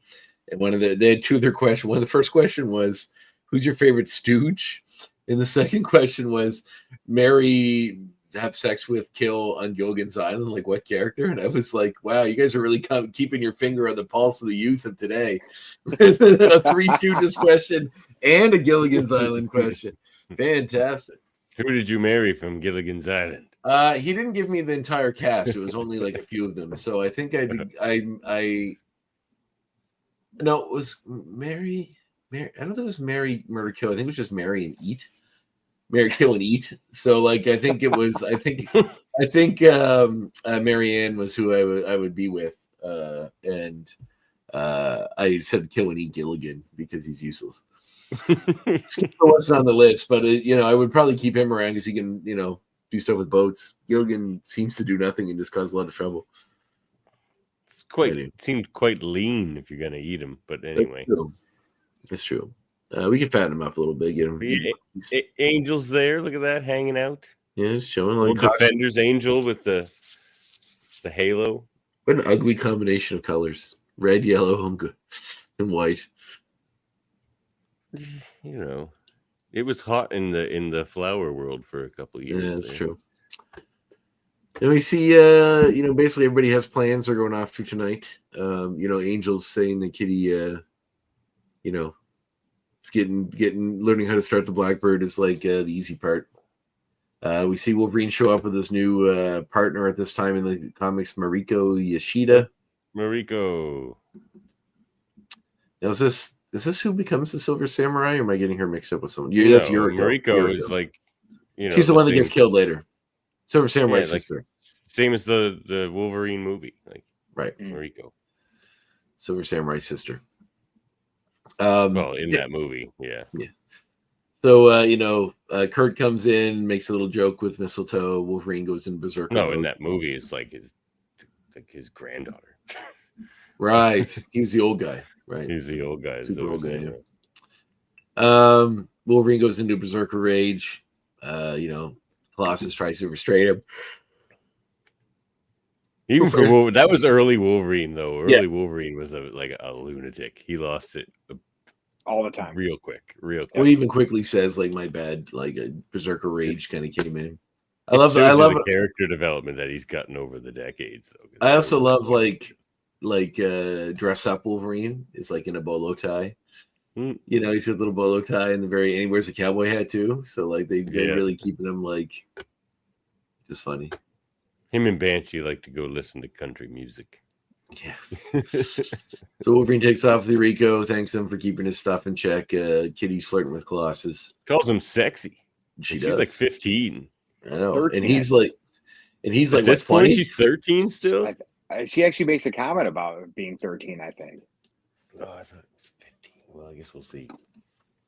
and they had two of their questions. One of the first question was, "Who's your favorite stooge?" And the second question was, "Marry, have sex with, kill on Gilligan's Island, like what character?" And I was like, wow, you guys are really keeping your finger on the pulse of the youth of today. A Three Stooges question and a Gilligan's Island question. Fantastic. Who did you marry from Gilligan's Island? He didn't give me the entire cast. It was only like a few of them. So I think it was Mary. I don't think it was Mary, Murder, Kill. I think it was just Marry and Eat. Marry, Kill, and Eat. So like I think Marianne was who I would be with. And I said Kill and Eat Gilligan because he's useless. Skipper wasn't on the list, but I would probably keep him around because he can, do stuff with boats. Gilligan seems to do nothing and just cause a lot of trouble. Seemed quite lean if you're gonna eat him, but anyway. That's true. We can fatten him up a little bit. Get him. Angel's there. Look at that, hanging out. Yeah, it's showing like Defender's Angel with the halo. What an ugly combination of colors: red, yellow, and white. It was hot in the flower world for a couple of years. Yeah, that's true. And we see, basically everybody has plans they're going off to tonight. Angel's saying that Kitty, it's learning how to start the Blackbird is like the easy part. We see Wolverine show up with his new partner at this time in the comics, Mariko Yoshida. Mariko. Now, is this who becomes the Silver Samurai, or am I getting her mixed up with someone? That's Mariko is like, she's the one that gets killed later. Silver Samurai sister. Same as the Wolverine movie, like right. Mariko. Silver Samurai sister. That movie, yeah. So Kurt comes in, makes a little joke with Mistletoe. Wolverine goes in berserk. No, in that movie, it's like his granddaughter. Right, he was the old guy. Right, he's the old guy. Super old guy. Wolverine goes into berserker rage. Colossus tries to restrain him. Even for Wolverine, that was early Wolverine though. Yeah. Early Wolverine was like a lunatic. He lost it all the time, real quick. Well, he even quickly says like, "My bad." Like a berserker rage kind of came in. I It love shows the character dedevelopment that he's gotten over the decades. Though, I also love like dress up Wolverine is like in a bolo tie. You know, he's got a little bolo tie and and he wears a cowboy hat too. So like they're really keeping him like just funny. Him and Banshee like to go listen to country music. Yeah. So Wolverine takes off with Rico, thanks them for keeping his stuff in check. Kitty's flirting with Colossus. Calls him sexy. She's like 15. I know. 13, and he's like at this point, she's 13 still? She actually makes a comment about being 13, I think. Oh, I thought it was 15. Well, I guess we'll see.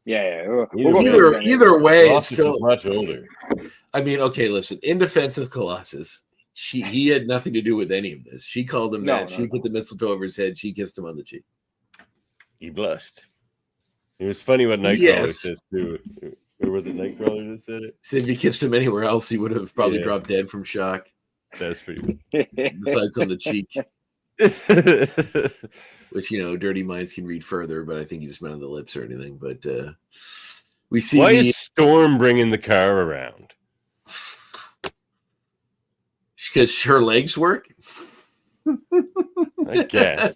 Yeah. Either way, Colossus it's still is much older. I mean, okay, listen. In defense of Colossus, he had nothing to do with any of this. She called him that. She put the mistletoe over his head. She kissed him on the cheek. He blushed. It was funny what Nightcrawler says too. Or was it Nightcrawler that said it? So if he kissed him anywhere else, he would have probably dropped dead from shock. That's pretty good. Besides on the cheek. Which, dirty minds can read further, but I think he just meant on the lips or anything. But we see. Why is Storm bringing the car around? Because her legs work. I guess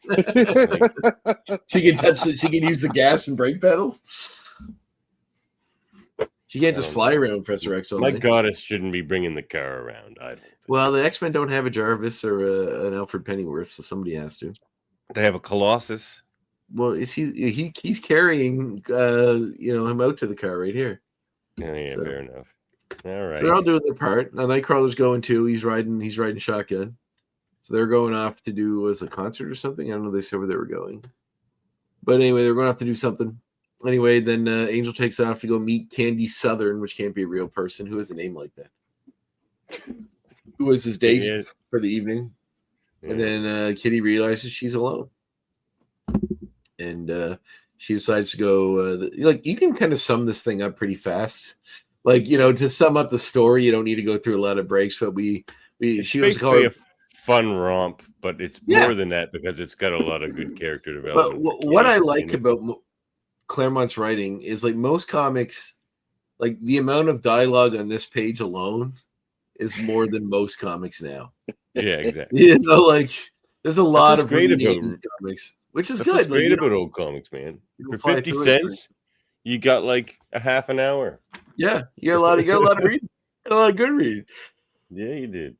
she can touch it. She can use the gas and brake pedals. She can't just fly around Professor X. My goddess shouldn't be bringing the car around. I don't think. Well, the X-Men don't have a Jarvis or an Alfred Pennyworth, so somebody has to. They have a Colossus. Well, is he's carrying him out to the car right here. Yeah, fair enough. All right. So they're all doing their part. Now Nightcrawler's going too. He's riding shotgun. So they're going off to do a concert or something. I don't know. They said where they were going. But anyway, they're going off to do something. Anyway, then Angel takes off to go meet Candy Southern, which can't be a real person. Who has a name like that? Who was his date for the evening? Yeah. And then Kitty realizes she's alone. And she decides to go. You can kind of sum this thing up pretty fast. To sum up the story, you don't need to go through a lot of breaks. But she was a fun romp, but it's more than that because it's got a lot of good character development. But what I like about Claremont's writing is most comics, the amount of dialogue on this page alone is more than most comics now. Yeah, exactly. There's a lot of great comics, which is good. What's great about old comics, man. For 50 cents, you got a half an hour. Yeah, you got a lot of reading. A lot of good reading. Yeah, you did.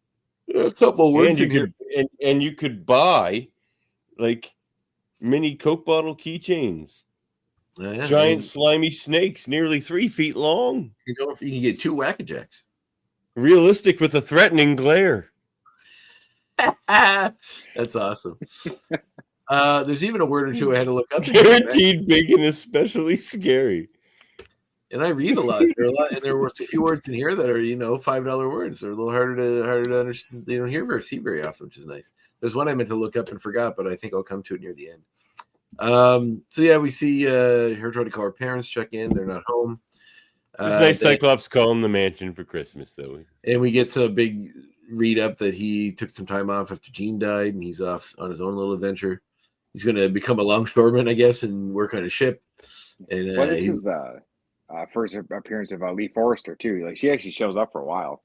A couple of words and you could buy mini Coke bottle keychains. Giant slimy snakes nearly 3 feet long. You can get 2 Whack-A-Jacks. Realistic with a threatening glare. That's awesome. There's even a word or two I had to look up. Guaranteed big and especially scary. And I read a lot. And there were a few words in here that are, $5 words. They're a little harder to understand. They don't see very often, which is nice. There's one I meant to look up and forgot, but I think I'll come to it near the end. We see her trying to call her parents, check in. They're not home. It's nice Cyclops calling the mansion for Christmas, though. And we get some big read up that he took some time off after Jean died, and he's off on his own little adventure. He's going to become a longshoreman, I guess, and work on a ship. And this is the first appearance of Lee Forrester too. She actually shows up for a while.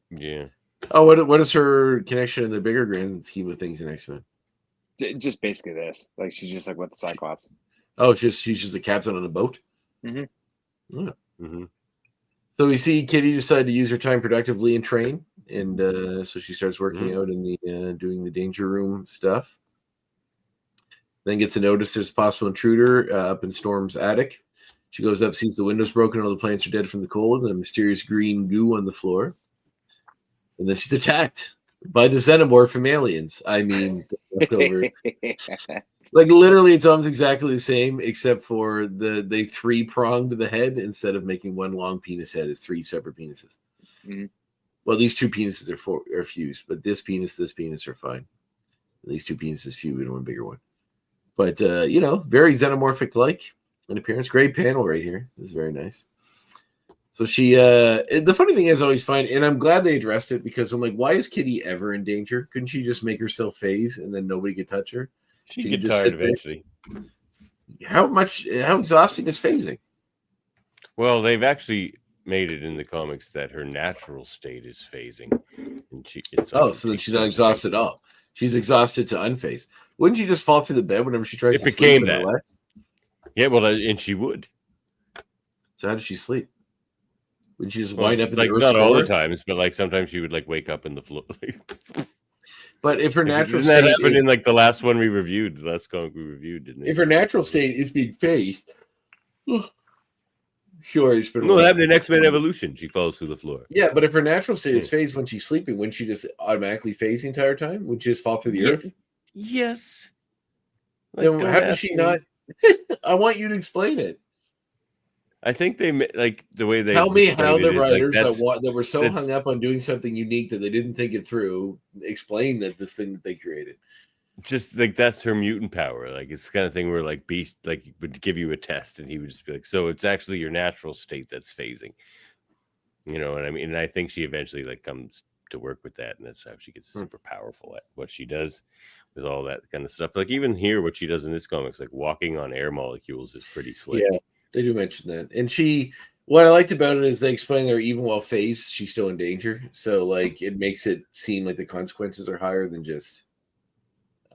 Yeah. Oh, what is her connection in the bigger grand scheme of things in X-Men? Just basically this. She's just with the Cyclops. Oh, she's just a captain on a boat. Mm-hmm. Yeah. Mm-hmm. So we see Kitty decide to use her time productively and train, and so she starts working out in the doing the danger room stuff. Then gets a notice there's a possible intruder up in Storm's attic. She goes up, sees the windows broken, all the plants are dead from the cold, and a mysterious green goo on the floor. And then she's attacked by the xenomorph from Aliens. I mean, leftover. Literally, it's almost exactly the same, except for they 3-pronged the head instead of making one long penis head. It's 3 separate penises. Mm-hmm. Well, these 2 penises are fused, but this penis are fine. These 2 penises fused in one bigger one. But very xenomorphic like. an appearance. Great panel right here. This is very nice. So she, the funny thing is, I always find, and I'm glad they addressed it because I'm like, why is Kitty ever in danger? Couldn't she just make herself phase and then nobody could touch her? She'd She get could just tired sit there. eventually. How exhausting is phasing? Well, they've actually made it in the comics that her natural state is phasing. And So then she's not exhausted at all. She's exhausted to unphase. Wouldn't she just fall through the bed whenever she tries It to became sleep? that. Yeah, well, and she would. So how does she sleep? Would she just wind up in like the not all the floor? times, but like sometimes she would like wake up in the floor. But if her natural Didn't that state happen is, in like the last one we reviewed, the last comic we reviewed, didn't it? if her natural state is being phased, sure, it's been a No, while. it happened in X-Men Evolution. She falls through the floor. Yeah, but if her natural state is phased when she's sleeping, wouldn't she just automatically phase the entire time? Would she just fall through the earth? Yes. Then how does she not? I want you to explain it. I think they like the way they Tell me how explained the it is, like, writers that's- that were so that's- hung up on doing something unique that they didn't think it through explain that this thing that they created. just like that's her mutant power. Like it's the kind of thing where like Beast like would give you a test and he would just be like, so it's actually your natural state that's phasing. You know what I mean? And I think she eventually like comes to work with that, and that's how she gets super powerful at what she does with all that kind of stuff. Like even here, what she does in this comics, like walking on air molecules, is pretty slick. Yeah, they do mention that. And what I liked about it is they explain that even while phased, she's still in danger. So like it makes it seem like the consequences are higher than just.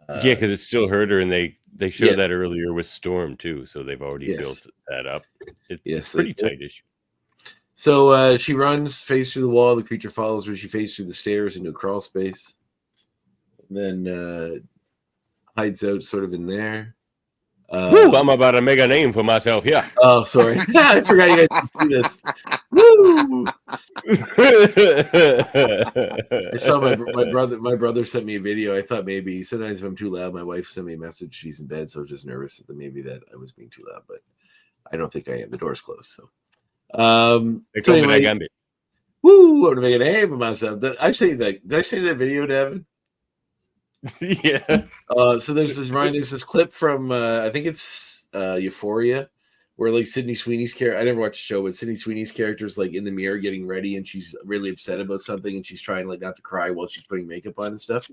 Yeah, because it still hurt her, and they showed Yeah. that earlier with Storm too. So they've already built that up. It's pretty tight issue. So she runs, face through the wall. The creature follows her. She faces through the stairs into a crawl space. And then hides out sort of in there. Woo, I'm about to make a name for myself. Yeah. Oh, sorry. I forgot you guys could do this. Woo! I saw my brother sent me a video. I thought maybe sometimes if I'm too loud, my wife sent me a message. She's in bed, so I was just nervous that maybe that I was being too loud, but I don't think I am. The door's closed. So anyway, woo! I'm gonna make a name for myself. Did I say that video, Devin? Yeah. So there's this clip from I think it's Euphoria, where like Sydney Sweeney's character, I never watched the show, but Sydney Sweeney's character is like in the mirror getting ready, and she's really upset about something, and she's trying like not to cry while she's putting makeup on and stuff.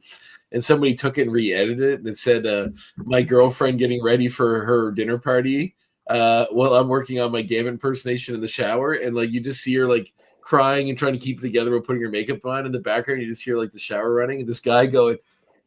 And somebody took it and re-edited it, and it said, "My girlfriend getting ready for her dinner party while I'm working on my Gambit impersonation in the shower," and like you just see her like crying and trying to keep it together while putting her makeup on. In the background, you just hear like the shower running, and this guy going,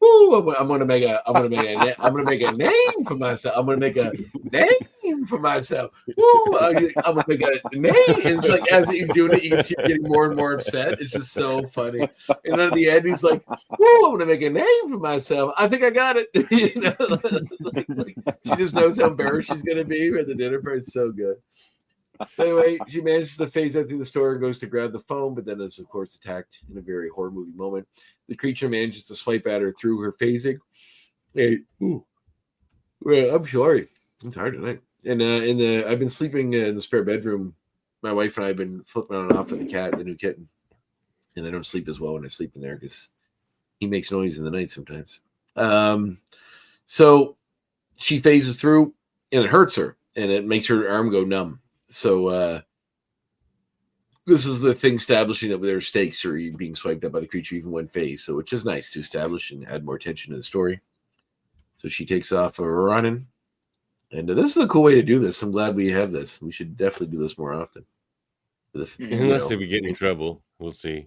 "Ooh, I'm gonna make a name for myself. I'm gonna make a name for myself. Ooh, I'm gonna make a name." And it's like as he's doing it, you can see him getting more and more upset. It's just so funny. And then at the end, he's like, "Ooh, I'm gonna make a name for myself. I think I got it." You know, like, she just knows how embarrassed she's gonna be at the dinner party. It's so good. Anyway, she manages to phase out through the store and goes to grab the phone, but then is, of course, attacked in a very horror movie moment. The creature manages to swipe at her through her phasing. Hey, well, I'm sorry. I'm tired tonight. And I've been sleeping in the spare bedroom. My wife and I have been flipping on and off with the cat, the new kitten. And I don't sleep as well when I sleep in there because he makes noise in the night sometimes. So she phases through, and it hurts her, and it makes her arm go numb. So this is the thing establishing that there are stakes or being swiped up by the creature even when phased. So which is nice to establish and add more tension to the story. So she takes off running. And this is a cool way to do this. I'm glad we have this. We should definitely do this more often. Unless we get in trouble. We'll see.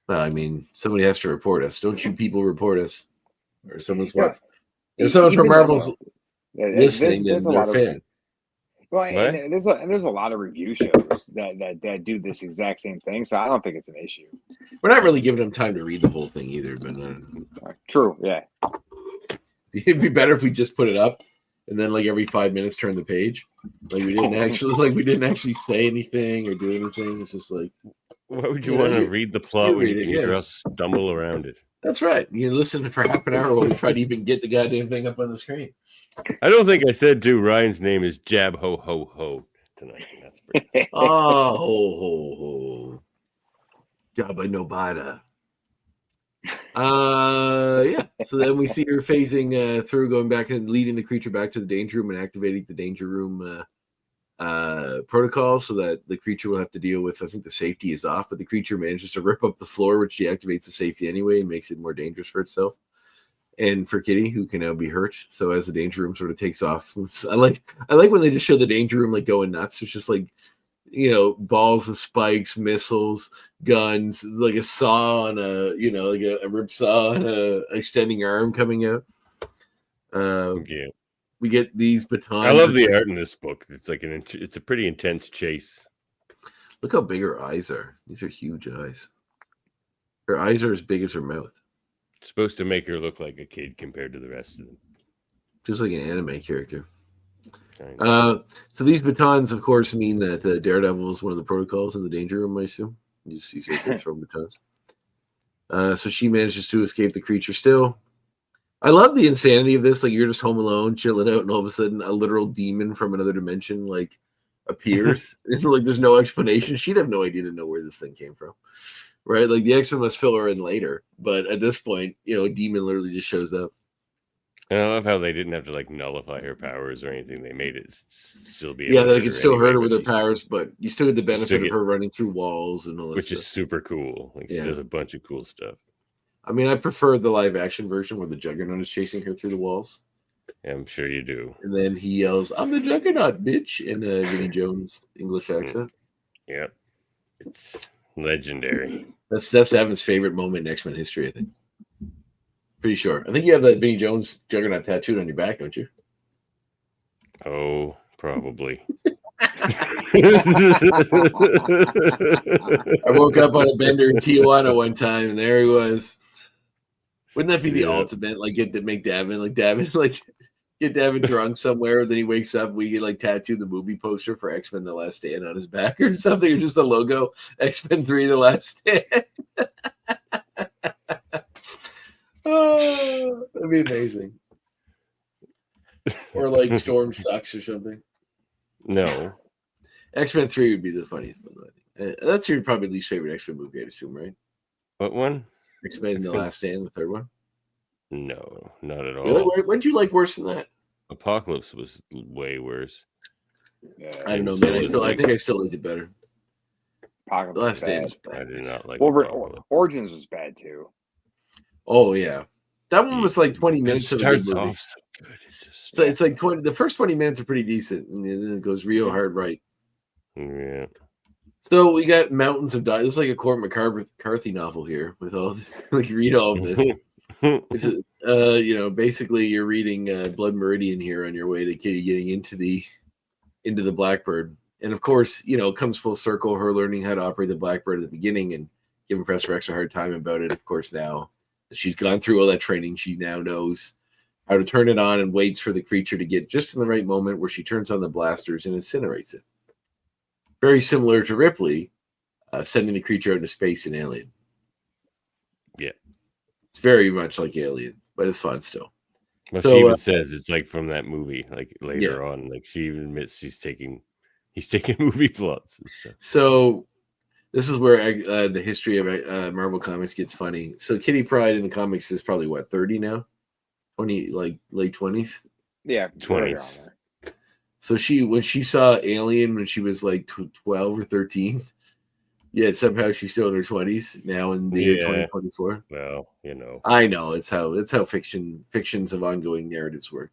Well, I mean, somebody has to report us. Don't you people report us? Or someone's what? If someone from Marvel's listening, then they're a fan. Well, and there's a lot of review shows that do this exact same thing, so I don't think it's an issue. We're not really giving them time to read the whole thing either, but true, yeah. It'd be better if we just put it up and then like every 5 minutes turn the page. Like we didn't actually say anything or do anything. It's just like, why would you want to read the plot when you can just stumble around it? That's right. You can listen for half an hour while we try to even get the goddamn thing up on the screen. I don't think I said too. Ryan's name is Jab Ho Ho Ho tonight. That's pretty. Oh, ho ho ho. Jabba no bada. Yeah. So then we see her phasing through, going back and leading the creature back to the danger room and activating the danger room protocol so that the creature will have to deal with, I think the safety is off, but the creature manages to rip up the floor, which deactivates the safety anyway and makes it more dangerous for itself and for Kitty, who can now be hurt. So as the danger room sort of takes off, I like when they just show the danger room like going nuts. It's just like, balls with spikes, missiles, guns, like a saw on like a rip saw and a extending arm coming out. Yeah. We get these batons. I love the art in this book. It's like it's a pretty intense chase. Look how big her eyes are. These are huge eyes. Her eyes are as big as her mouth. It's supposed to make her look like a kid compared to the rest of them. Just like an anime character. So these batons, of course, mean that Daredevil is one of the protocols in the danger room, I assume. You see they throw batons. So she manages to escape the creature still. I love the insanity of this. Like, you're just home alone, chilling out, and all of a sudden a literal demon from another dimension like appears. And like there's no explanation. She'd have no idea to know where this thing came from. Right? Like the X-Men must fill her in later. But at this point, a demon literally just shows up. And I love how they didn't have to like nullify her powers or anything. They made it still be that it could still hurt her with her powers, but you still get the benefit of her running through walls and all that which stuff. Is super cool. Like she does a bunch of cool stuff. I mean, I prefer the live action version where the Juggernaut is chasing her through the walls. Yeah, I'm sure you do. And then he yells, "I'm the Juggernaut, bitch," in Vinnie Jones' English accent. Yeah, it's legendary. That's Evan's favorite moment in X-Men history, I think. Pretty sure. I think you have that Vinnie Jones Juggernaut tattooed on your back, don't you? Oh, probably. I woke up on a bender in Tijuana one time, and there he was. Wouldn't that be the ultimate? Like, get Davin drunk somewhere, then he wakes up, we get like tattooed the movie poster for X-Men The Last Stand on his back or something, or just the logo, X-Men 3 The Last Stand. Oh, that'd be amazing. Or like Storm Sucks or something. No. X-Men 3 would be the funniest one, I think. That's your probably least favorite X-Men movie, I'd assume, right? What one? X-Men The Last Stand, the third one? No, not at all. Really? What'd you like worse than that? Apocalypse was way worse. I don't know, man. I think I still liked it better. Apocalypse The Last Stand was is bad. I did not like Origins was bad too. Oh, yeah. That one was like 20 minutes it of a good starts movie. off so good. It's like 20. The first 20 minutes are pretty decent, and then it goes real hard right. Yeah. So we got Mountains of Die. It's like a Cormac McCarthy novel here with all this. Like, read all of this. Which is, basically you're reading Blood Meridian here on your way to Kitty getting into the Blackbird, and of course, it comes full circle. Her learning how to operate the Blackbird at the beginning and giving Professor X a hard time about it. Of course, now that she's gone through all that training, she now knows how to turn it on and waits for the creature to get just in the right moment where she turns on the blasters and incinerates it. Very similar to Ripley sending the creature out into space in Alien. Yeah. It's very much like Alien, but it's fun still. Well, So, she even says it's like from that movie, like later on, like she even admits he's taking movie plots and stuff. So this is where the history of Marvel Comics gets funny. So Kitty Pryde in the comics is probably 30 now, 20, like late 20s. Yeah, 20s. So when she saw Alien when she was like 12 or 13, yet somehow she's still in her 20s now in the year 2024. Well, I know it's how fictions of ongoing narratives work.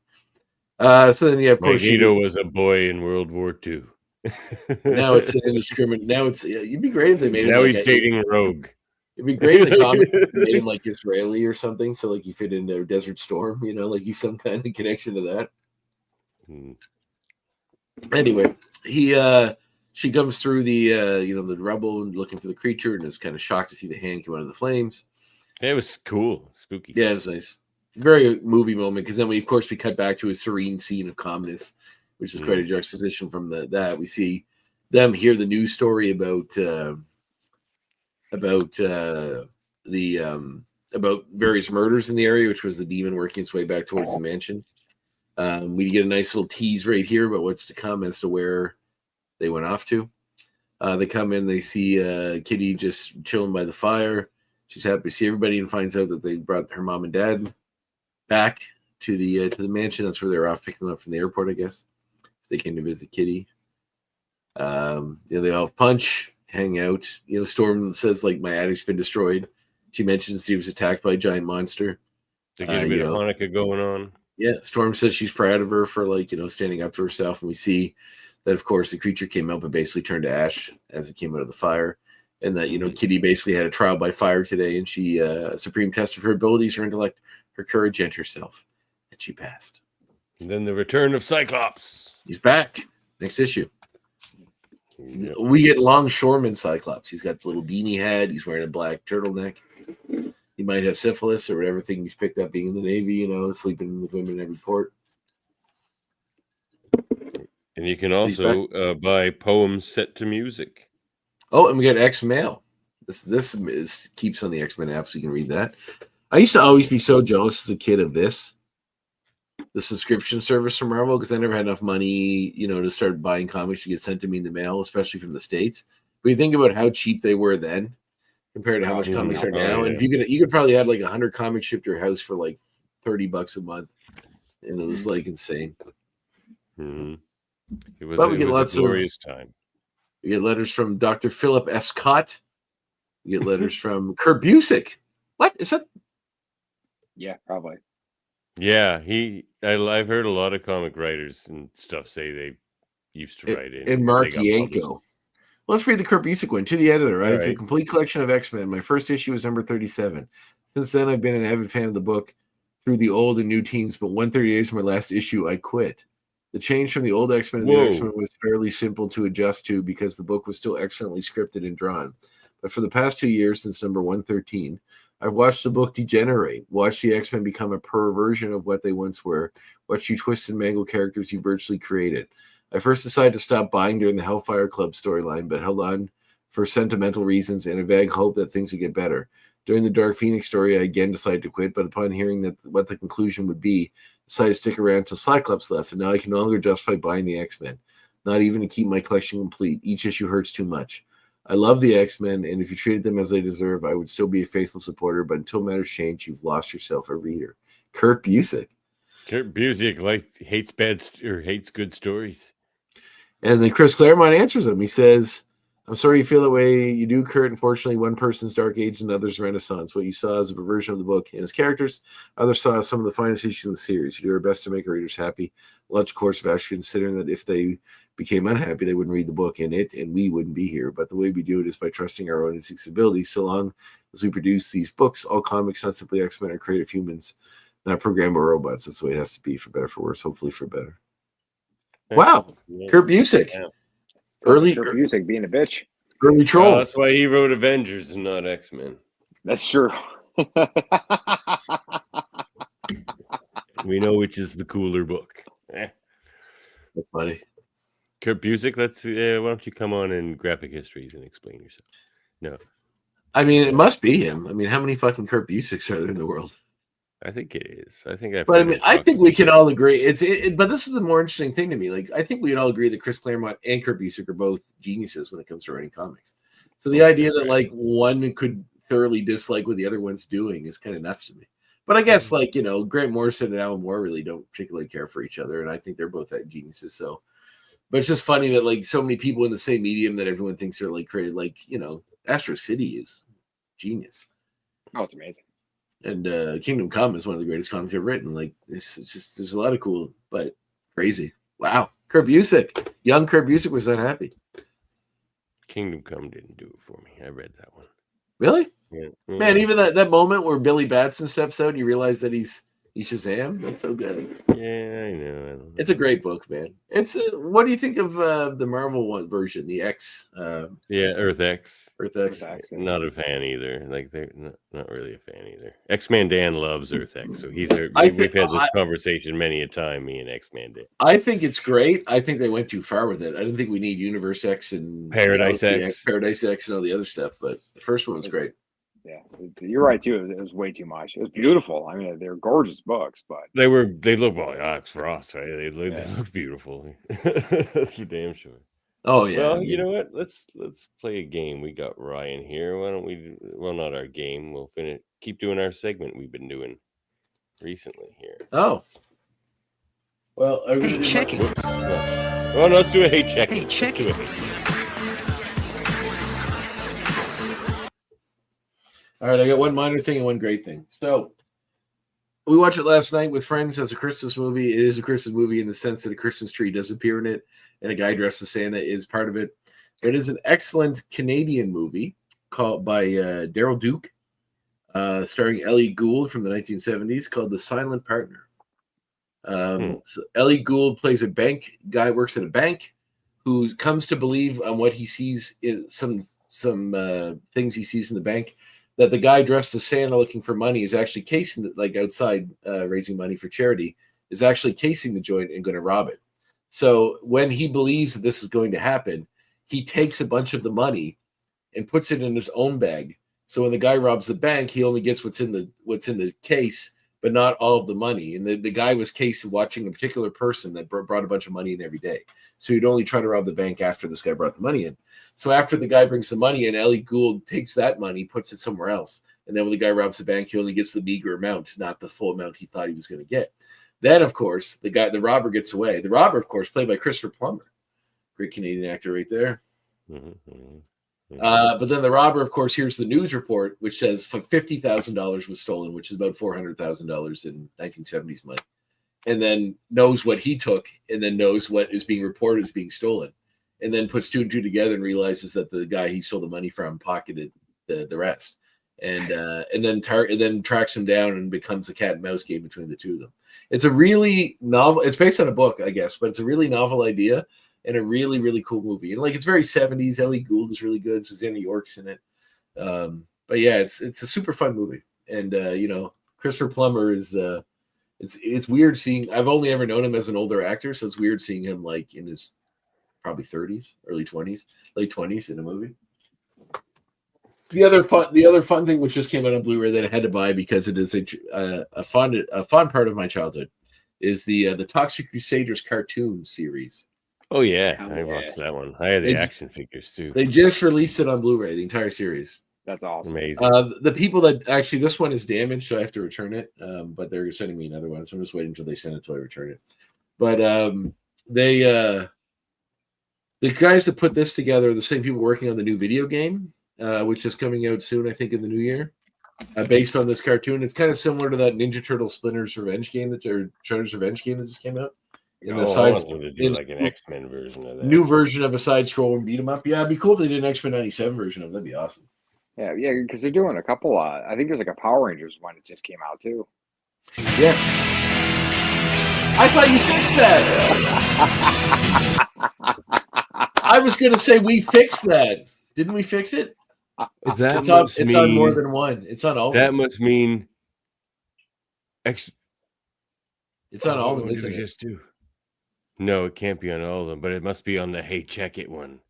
So then you have Magneto was a boy in World War II. Now it's an indiscriminate. Now it's you'd be great if they made it. Now he's dating Rogue. It'd be great if the comic made him like Israeli or something, so like he fit into Desert Storm, like he's some kind of connection to that. Anyway, she comes through the the rubble and looking for the creature, and is kind of shocked to see the hand come out of the flames. It was cool, spooky. Yeah, it was nice. Very movie moment, because then we cut back to a serene scene of calmness, which is quite a juxtaposition from that. We see them hear the news story about various murders in the area, which was the demon working its way back towards the mansion. We get a nice little tease right here about what's to come as to where they went off to. They come in, they see Kitty just chilling by the fire. She's happy to see everybody and finds out that they brought her mom and dad back to the mansion. That's where they were off picking them up from the airport, I guess. So they came to visit Kitty. They all punch, hang out. Storm says like my attic's been destroyed. She mentions she was attacked by a giant monster. They get a bit of Hanukkah going on. Yeah, Storm says she's proud of her for standing up to herself, and we see that of course the creature came out but basically turned to ash as it came out of the fire, and that Kitty basically had a trial by fire today, and she a supreme test of her abilities, her intellect, her courage, and herself, and she passed. And then the return of Cyclops. He's back next issue. Yep. We get longshoreman Cyclops. He's got the little beanie head. He's wearing a black turtleneck. He might have syphilis or whatever thing he's picked up being in the Navy, sleeping with women in every port. And you can also buy poems set to music. Oh, and we got X-Mail. This keeps on the X-Men app, so you can read that. I used to always be so jealous as a kid of the subscription service from Marvel, because I never had enough money, to start buying comics to get sent to me in the mail, especially from the States. But you think about how cheap they were then compared to how much comics are now. And if you could probably add like 100 comics shipped to your house for like $30 a month. And it was like insane. Mm-hmm. It was a glorious time. We get letters from Dr. Philip S. Scott. We get letters from Kurt Busiek. What is that? Yeah, probably. Yeah, I've heard a lot of comic writers and stuff say they used to write in. And Mark Yanko. Let's read the Kurt Busiek one. To the editor, I have a complete collection of X-Men. My first issue was number 37. Since then, I've been an avid fan of the book through the old and new teams, but 138 is my last issue. I quit. The change from the old X-Men to the X-Men was fairly simple to adjust to because the book was still excellently scripted and drawn. But for the past 2 years, since number 113, I've watched the book degenerate, watched the X-Men become a perversion of what they once were, watched you twist and mangle characters you virtually created. I first decided to stop buying during the Hellfire Club storyline, but held on for sentimental reasons and a vague hope that things would get better. During the Dark Phoenix story, I again decided to quit, but upon hearing what the conclusion would be, decided to stick around until Cyclops left, and now I can no longer justify buying the X-Men, not even to keep my collection complete. Each issue hurts too much. I love the X-Men, and if you treated them as they deserve, I would still be a faithful supporter, but until matters change, you've lost yourself a reader. Kurt Busiek. Kurt Busiek hates good stories. And then Chris Claremont answers him. He says, I'm sorry you feel that way. You do, Kurt. Unfortunately, one person's Dark Age and another's Renaissance. What you saw is a perversion of the book and its characters. Others saw some of the finest issues in the series. You do our best to make our readers happy. Logical course of action, considering that if they became unhappy, they wouldn't read the book in it, and we wouldn't be here. But the way we do it is by trusting our own instincts and abilities. So long as we produce these books, all comics, not simply X-Men, are creative humans, not programmable robots. That's the way it has to be, for better, for worse, hopefully for better. Wow. Yeah. Kurt Busiek. Yeah. Kurt Busiek being a bitch. Early troll. That's why he wrote Avengers and not X-Men. That's true. We know which is the cooler book. That's funny. Kurt Busiek, why don't you come on in Graphic Histories and explain yourself? No. I mean, it must be him. I mean, how many fucking Kurt Busieks are there in the world? I think it is. I think I think we can all agree. But this is the more interesting thing to me. Like, I think we can all agree that Chris Claremont and Kurt Busiek are both geniuses when it comes to writing comics. So the idea that like one could thoroughly dislike what the other one's doing is kind of nuts to me. But I guess Grant Morrison and Alan Moore really don't particularly care for each other, and I think they're both geniuses. So, but it's just funny that like so many people in the same medium that everyone thinks are like created. Like Astro City is genius. Oh, it's amazing. And Kingdom Come is one of the greatest comics ever written. Like, it's just there's a lot of cool, but crazy. Wow, Kurt Busiek, young Kurt Busiek was that happy. Kingdom Come didn't do it for me. I read that one. Really? Yeah. Man, even that moment where Billy Batson steps out, and you realize that he's Shazam. That's so good. Yeah, I know. It's a great book, man. It's what do you think of the Marvel one version, the X? Earth X. Earth X. Not a fan either. Like they're not really a fan either. X-Man Dan loves Earth X, so we've had this conversation many a time. Me and X-Man Dan. I think it's great. I think they went too far with it. I didn't think we need Universe X and Paradise X, and all the other stuff. But the first one was great. Yeah, you're right too. It was way too much. It was beautiful. I mean, they're gorgeous books, but they look for us, right? They look beautiful. That's for damn sure. Oh yeah. Well, you know what? Let's play a game. We got Ryan here. Why don't we? Well, not our game. We'll keep doing our segment we've been doing recently here. Oh. Well, hey, check it. Oh, no, let's do a hey check. Hey, check it. All right, I got one minor thing and one great thing. So we watched it last night with friends as a Christmas movie. It is a Christmas movie in the sense that a Christmas tree does appear in it, and a guy dressed as Santa is part of it. It is an excellent Canadian movie called by Daryl Duke, starring Ellie Gould from the 1970s, called The Silent Partner. So Ellie Gould plays a bank guy, works at a bank, who comes to believe on what he sees in some things he sees in the bank, that the guy dressed as Santa looking for money is actually casing, like outside raising money for charity, is actually casing the joint and going to rob it. So when he believes that this is going to happen, he takes a bunch of the money and puts it in his own bag. So when the guy robs the bank, he only gets what's in the case, but not all of the money. And the guy was cased watching a particular person that brought a bunch of money in every day. So he'd only try to rob the bank after this guy brought the money in. So after the guy brings the money in, Ellie Gould takes that money, puts it somewhere else. And then when the guy robs the bank, he only gets the meager amount, not the full amount he thought he was going to get. Then, of course, the robber gets away. The robber, of course, played by Christopher Plummer. Great Canadian actor right there. But then the robber, of course, hears the news report, which says $50,000 was stolen, which is about $400,000 in 1970s money. And then knows what he took, and then knows what is being reported as being stolen. And then puts two and two together and realizes that the guy he stole the money from pocketed the rest, and then tracks him down and becomes a cat and mouse game between the two of them. It's a really novel. It's based on a book, I guess, but it's a really novel idea and a really, really cool movie. And like it's very 70s. Ellie Gould is really good. Susanna York's in it. But yeah, it's a super fun movie. And Christopher Plummer is it's weird seeing. I've only ever known him as an older actor, so it's weird seeing him like in his probably 30s, early 20s, late 20s in a movie. The other fun thing which just came out on Blu-ray that I had to buy because it is a fun part of my childhood is the Toxic Crusaders cartoon series. Oh yeah, I watched that one. I had the action figures too. They just released it on Blu-ray, the entire series. That's awesome. Amazing. The people that actually, this one is damaged, so I have to return it. But they're sending me another one, so I'm just waiting until they send it till I return it. But the guys that put this together are the same people working on the new video game, which is coming out soon, I think, in the new year, based on this cartoon. It's kind of similar to that Ninja Turtle Splinter's Revenge game Shredder's Revenge game that just came out. I want them to do like an X-Men version of that. New version of a side-scroller beat 'em up. Yeah, it'd be cool if they did an X-Men 97 version of it. That'd be awesome. Yeah, because they're doing a couple. I think there's like a Power Rangers one that just came out too. Yes. I thought you fixed that. I was going to say we fixed that. Didn't we fix it? It's on more than one. It's on all. That must mean it's on all of them. What did we just do? No, it can't be on all of them, but it must be on the Hey Check It one.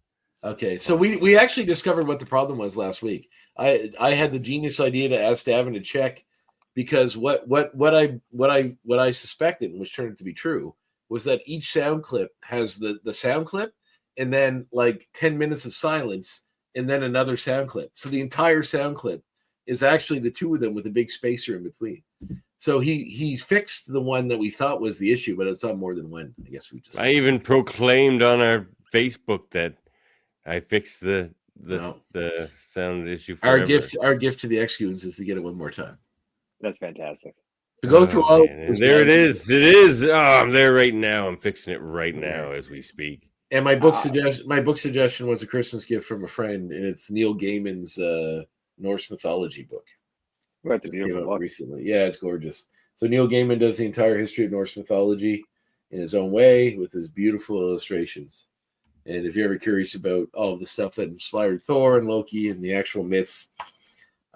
Okay, so we actually discovered what the problem was last week. I had the genius idea to ask Davin to check because what I suspected, and which turned out to be true, was that each sound clip has the sound clip and then like 10 minutes of silence and then another sound clip. So the entire sound clip is actually the two of them with a big spacer in between. So he fixed the one that we thought was the issue, but it's on more than one. I guess we just. I even proclaimed on our Facebook that I fixed the sound issue. Forever. Our gift to the X-Goons is to get it one more time. That's fantastic. To go through all. There it is. It is. Oh, I'm there right now. I'm fixing it right now as we speak. And my book suggestion was a Christmas gift from a friend, and it's Neil Gaiman's Norse mythology book. That's a beautiful book. Recently. Yeah, it's gorgeous. So Neil Gaiman does the entire history of Norse mythology in his own way with his beautiful illustrations. And if you're ever curious about all of the stuff that inspired Thor and Loki and the actual myths,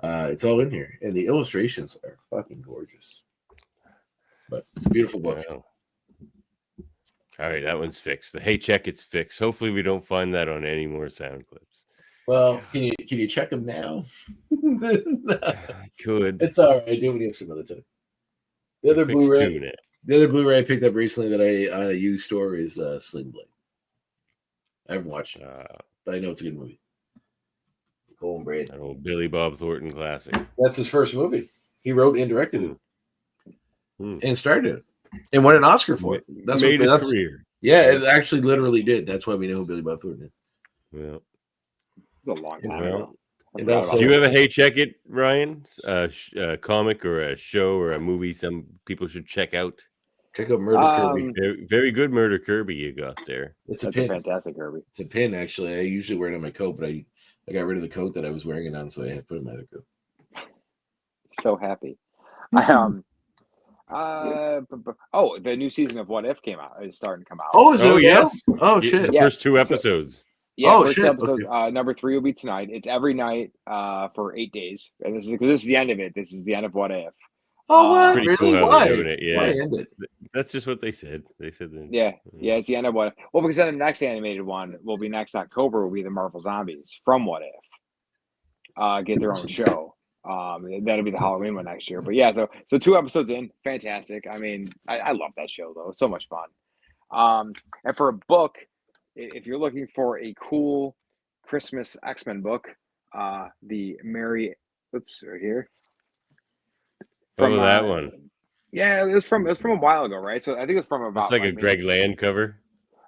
it's all in here. And the illustrations are fucking gorgeous. But it's a beautiful book. Wow. All right, that one's fixed. The Hey Check It's fixed. Hopefully we don't find that on any more sound clips. Well, can you check them now? I could. It's all right. I do when you have some other time. The other Blu-ray I picked up recently that I on a used store is Sling Blade. I haven't watched it, but I know it's a good movie. Nicole and Braid. An old Billy Bob Thornton classic. That's his first movie. He wrote and directed it, and started it, and won an Oscar for it. That's made his career. Yeah, it actually literally did. That's why we know who Billy Bob Thornton is. Yeah. It's a long time Well, ago. I and forgot also- about Do you that. have a Hey Check It, Ryan? A comic or a show or a movie some people should check out? Check out Murder Kirby. Very, very good Murder Kirby you got there. It's a That's pin. a fantastic Kirby. It's a pin, actually. I usually wear it on my coat, but I got rid of the coat that I was wearing it on, so I have to put it in my other coat. So happy. The new season of What If came out. Is starting to come out. Oh, is it? Oh, now? yes. Oh, The shit. Yeah. first two So- episodes. Yeah, Oh, first shit, episode, okay. number 3 will be tonight. It's every night for 8 days. And this is the end of it. This is the end of What If. Oh, what? Pretty Really? cool how Why? they're doing it. Yeah. Why end it? That's just what they said. They said that. Yeah, it's the end of What If. Well, because then the next animated one will be next October. Will be the Marvel Zombies from What If. Get their own show. That'll be the Halloween one next year. But yeah, so 2 episodes in, fantastic. I mean, I love that show though. It's so much fun. And for a book, if you're looking for a cool Christmas X-Men book, the Mary, right here. That one. Yeah, it was from a while ago, right? So I think it's from about It's like a maybe- Greg Land cover.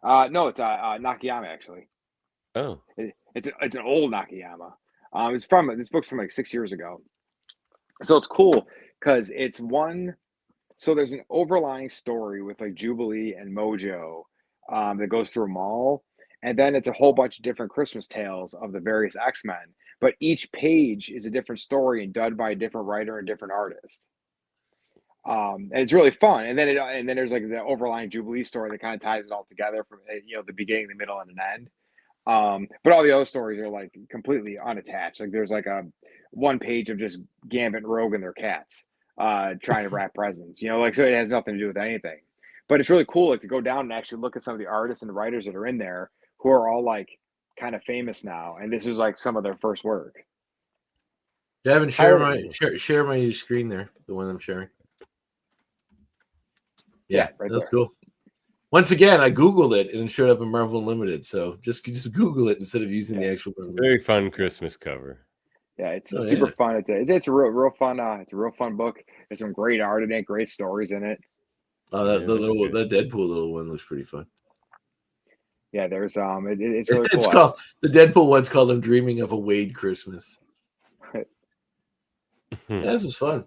No, it's Nakayama actually. Oh. It's an old Nakayama. This book's from like 6 years ago. So it's cool because it's one. So there's an overlying story with like Jubilee and Mojo that goes through them all, and then it's a whole bunch of different Christmas tales of the various X-Men. But each page is a different story and done by a different writer and different artist. And it's really fun. And then there's like the overlying Jubilee story that kind of ties it all together from the beginning, the middle, and an end. But all the other stories are like completely unattached. Like there's like a 1 page of just Gambit and Rogue and their cats trying to wrap presents, so it has nothing to do with anything. But it's really cool, like to go down and actually look at some of the artists and the writers that are in there who are all like kind of famous now, and this is like some of their first work. Devin, share my screen there, the one I'm sharing. Yeah, right that's there. cool. Once again, I Googled it and it showed up in Marvel Unlimited. So just Google it instead of using the actual Marvel. Very fun Christmas cover. Yeah, it's super fun. It's a real fun. It's a real fun book. There's some great art in it, great stories in it. Oh, that Deadpool little one looks pretty fun. Yeah, there's it's really cool. It's called the Deadpool one's called "I'm Dreaming of a Wade Christmas." Yeah, this is fun.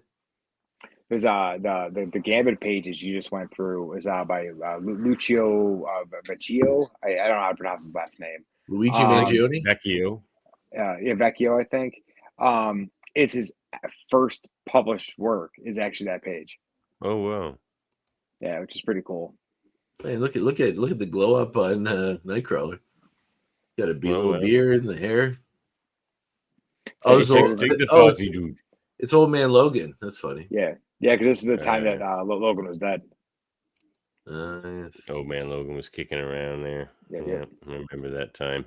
There's the Gambit pages you just went through is by Lucio Vecchio. I don't know how to pronounce his last name. Luigi Mangione. Vecchio. Yeah, Vecchio, I think. It's his first published work is actually that page. Oh wow. Yeah, which is pretty cool. Hey, look at the glow up on Nightcrawler. Got a little beard and the hair. Oh, it's old man Logan. That's funny. Yeah, because this is the time that Logan was dead. Yes. Old man Logan was kicking around there. Yeah. I remember that time.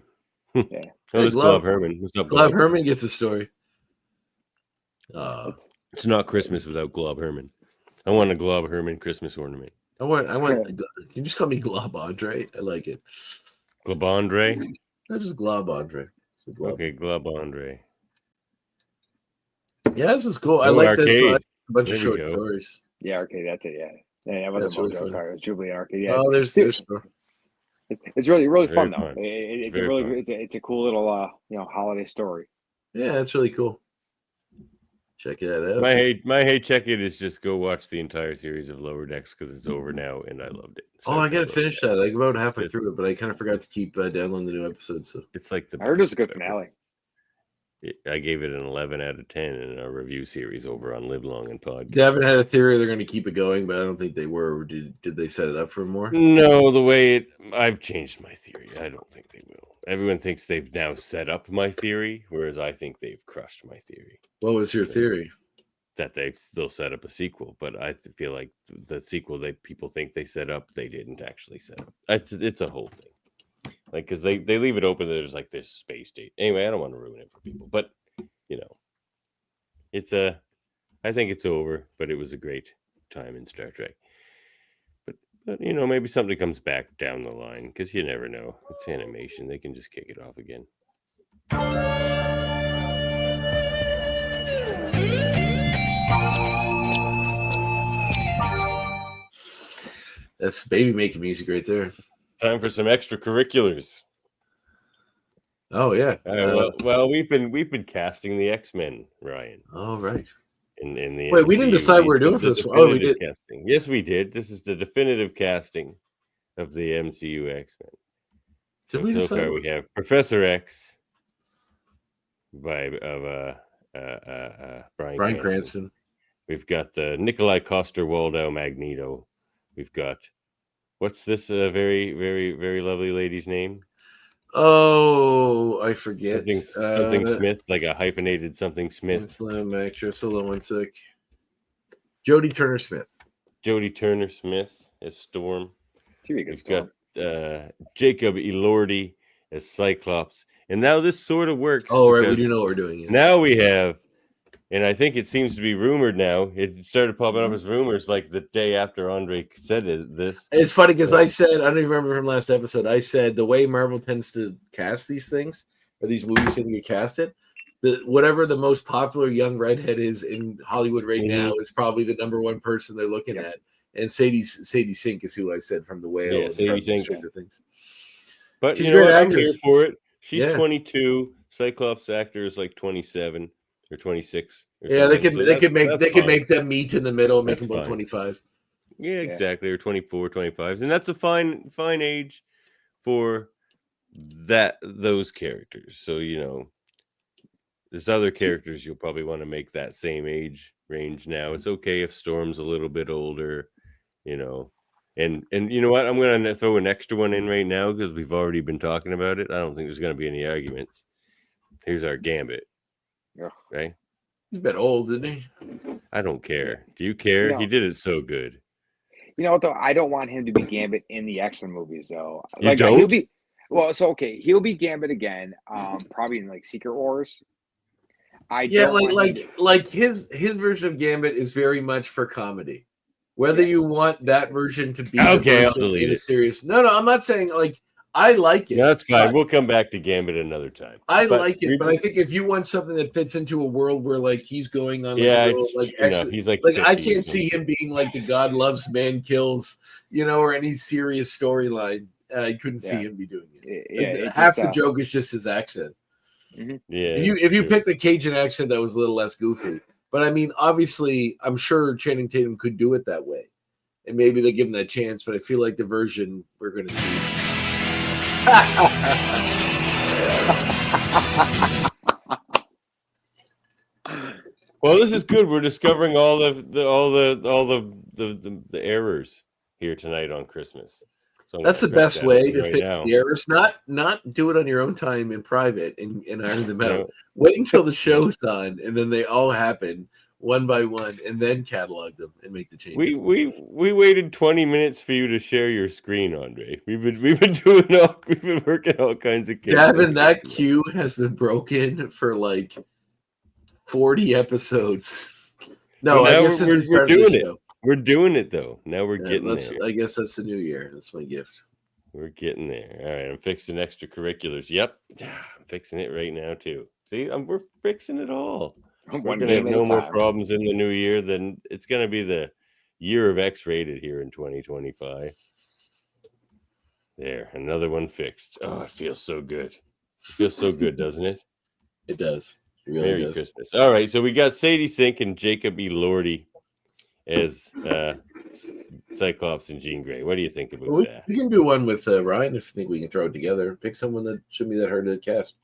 Yeah. Oh, there's Glove Herman. What's up, Glove Herman gets a story. It's not Christmas without Glove Herman. I want a Glove Herman Christmas ornament. I want. You just call me Glob Andre. I like it. Glob Andre. No, just Glob Andre. Okay, Glob Andre. Yeah, this is cool. I like this. A bunch of short stories. Yeah, Arcade. That's it. Yeah, it wasn't really Mojo. fun. Sorry, it was Jubilee and Arcade. Yeah, Oh, there's it's really fun though. fun. It's a cool little holiday story. Yeah, it's really cool. Check it out. My hey check it is just go watch the entire series of Lower Decks because it's over now and I loved it. Oh, I gotta finish that. I about halfway through it, but I kind of forgot to keep downloading the new episodes. So it's like I heard it was a good finale. I gave it an 11 out of 10 in our review series over on Live Long and Pod. Devin had a theory they're going to keep it going, but I don't think they were. Or did they set it up for more? No, the way I've changed my theory. I don't think they will. Everyone thinks they've now set up my theory, whereas I think they've crushed my theory. What was your theory? That they'll set up a sequel, but I feel like the sequel people think they set up, they didn't actually set up. It's a whole thing. Like, because they leave it open, there's like this space date. Anyway, I don't want to ruin it for people, but I think it's over, but it was a great time in Star Trek. But maybe something comes back down the line because you never know. It's animation; they can just kick it off again. That's baby making music right there. time for some extracurriculars. Oh yeah. Well, we've been casting the X-Men, Ryan. All right. In the Wait, we didn't MCU. decide what we're doing for this one. Oh, we did. Casting. Yes, we did. This is the definitive casting of the MCU X-Men. So far, we have Professor X by Bryan Cranston. We've got the Nikolai Coster-Waldau Magneto. We've got what's this very, very, very lovely lady's name? Oh, I forget. Something Smith, like a hyphenated something Smith. Slim actress. Hold on one sec. Jodie Turner-Smith. Jodie Turner-Smith as Storm. We've got Jacob Elordi as Cyclops. And now this sort of works. Oh, right. We do know what we're doing. Yeah. Now we have, and I think it seems to be rumored now. It started popping up as rumors like the day after Andre said this. It's funny because I said, I don't even remember from last episode, I said the way Marvel tends to cast these things, or these movies tend to get casted, whatever the most popular young redhead is in Hollywood right now is probably the number one person they're looking at. And Sadie Sink is who I said from The Whale. Yeah, Sadie Sink. Things. But she's what? I'm here for it. She's 22. Cyclops actor is like 27 or 26. Or they could make them meet in the middle and make them both 25. Yeah, exactly. Or 24, 25. And that's a fine age for those characters. So, there's other characters you'll probably want to make that same age range now. It's okay if Storm's a little bit older, And you know what? I'm going to throw an extra one in right now because we've already been talking about it. I don't think there's going to be any arguments. Here's our Gambit. Yeah. Right? He's a bit old, isn't he? I don't care. Do you care? No. He did it so good. You know what, though? I don't want him to be Gambit in the X-Men movies, though. You don't? He'll be... Well, so, okay. He'll be Gambit again, probably in, Secret Wars. His version of Gambit is very much for comedy. Whether you want that version to be in a serious... No, I'm not saying, I like it. No, that's fine. We'll come back to Gambit another time. I like it, but I think if you want something that fits into a world where he's going on he's I can't see him being the God loves, man kills, or any serious storyline. I couldn't see him be doing it. Half the joke is just his accent. Mm-hmm. Yeah. If you picked a Cajun accent that was a little less goofy. But I mean, obviously, I'm sure Channing Tatum could do it that way. And maybe they give him that chance, but I feel like the version we're going to see. Well, this is good. We're discovering all the errors here tonight on Christmas. So that's the best way to fix the errors. Not do it on your own time in private and iron them out. Wait until the show's on, and then they all happen one by one, and then catalog them and make the changes. We waited 20 minutes for you to share your screen, Andre. We've been working all kinds of games. Gavin, that queue has been broken for 40 episodes. No, I guess since we started doing the show. We're doing it though. Now we're getting there. I guess that's the new year. That's my gift. We're getting there. All right, I'm fixing extracurriculars. Yep, I'm fixing it right now too. See, we're fixing it all. We're gonna have no more problems in the new year. Then it's gonna be the year of X-rated here in 2025. There, another one fixed. Oh, it feels so good. It feels so good, doesn't it? It does. It really Merry does. Christmas. All right, so we got Sadie Sink and Jacob Elordi as Cyclops and Jean Grey. What do you think about that? We can do one with Ryan if you think we can throw it together. Pick someone that shouldn't be that hard to cast.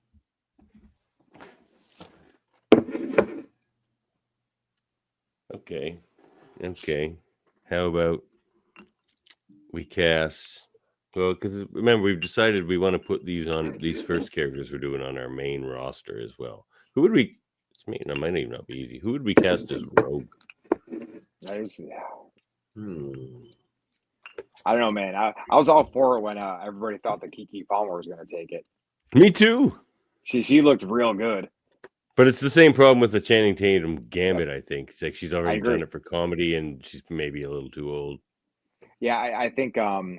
Okay. How about we cast? Well, because remember, we've decided we want to put these first characters we're doing on our main roster as well. Who would we? It might even not be easy. Who would we cast as Rogue? I don't know, man. I was all for it when everybody thought that Keke Palmer was going to take it. Me too. She looked real good. But it's the same problem with the Channing Tatum Gambit, I think. It's she's already done it for comedy, and she's maybe a little too old. Yeah, I think I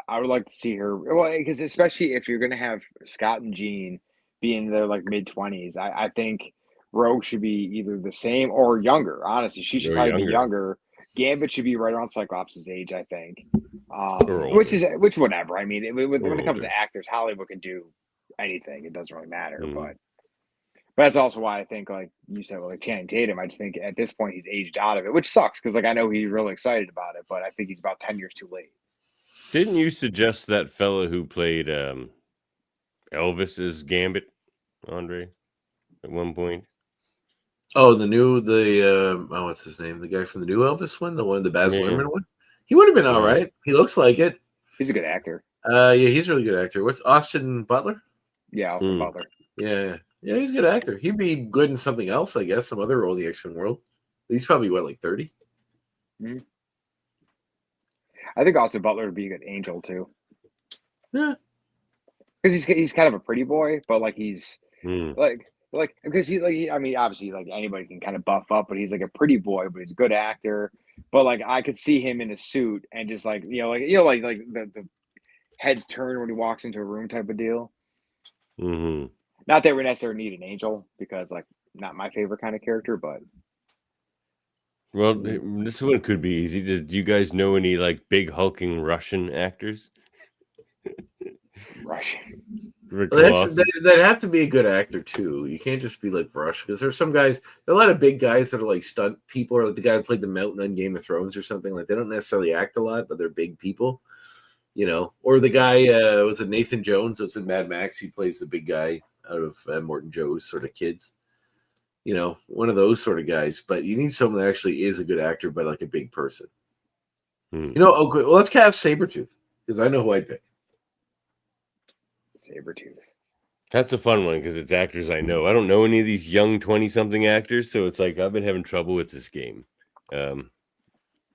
would like to see her. Well, because especially if you're going to have Scott and Jean be in their mid-20s, I think Rogue should be either the same or younger. Honestly, she should probably be younger Gambit should be right around Cyclops' age, I think. Or Which whatever. I mean, when it comes older. to actors, Hollywood can do anything. It doesn't really matter. Mhm. But that's also why I think, like you said, like Channing Tatum, I just think at this point he's aged out of it, which sucks because like I know he's really excited about it, but I think he's about 10 years too late. Didn't you suggest that fella who played Elvis's Gambit, Andre, at one point? Oh, what's his name? The guy from the new Elvis one, the Baz Yeah. Luhrmann one. He would have been all Yeah. right. He looks like it. He's a good actor. Yeah, he's a really good actor. What's Austin Butler? Yeah, Austin Butler. Yeah, he's a good actor. He'd be good in something else, I guess, some other role in the X-Men world. He's probably like 30. I think Austin Butler would be a good Angel too. Yeah, because he's kind of a pretty boy, but like he's Hmm. like because I mean obviously like anybody can kind of buff up, but he's like a pretty boy, but he's a good actor. But like I could see him in a suit and just like like the heads turn when he walks into a room type of deal. Mm-hmm. Not that we necessarily need an Angel because like not my favorite kind of character, but Well, this one could be easy. Do you guys know any like big hulking Russian actors? Russian. They'd have to be a good actor too. You can't just be like Rush because there's some guys. There are a lot of big guys that are like stunt people, or like the guy who played the Mountain on Game of Thrones or something. Like they don't necessarily act a lot, but they're big people. Or the guy was it Nathan Jones? That's in Mad Max. He plays the big guy out of Morton Joe's sort of kids. One of those sort of guys. But you need someone that actually is a good actor, but like a big person. Okay, well, let's cast Sabretooth because I know who I'd pick. Sabretooth. That's a fun one because it's actors I know. I don't know any of these young 20-something actors, so it's like I've been having trouble with this game. Well,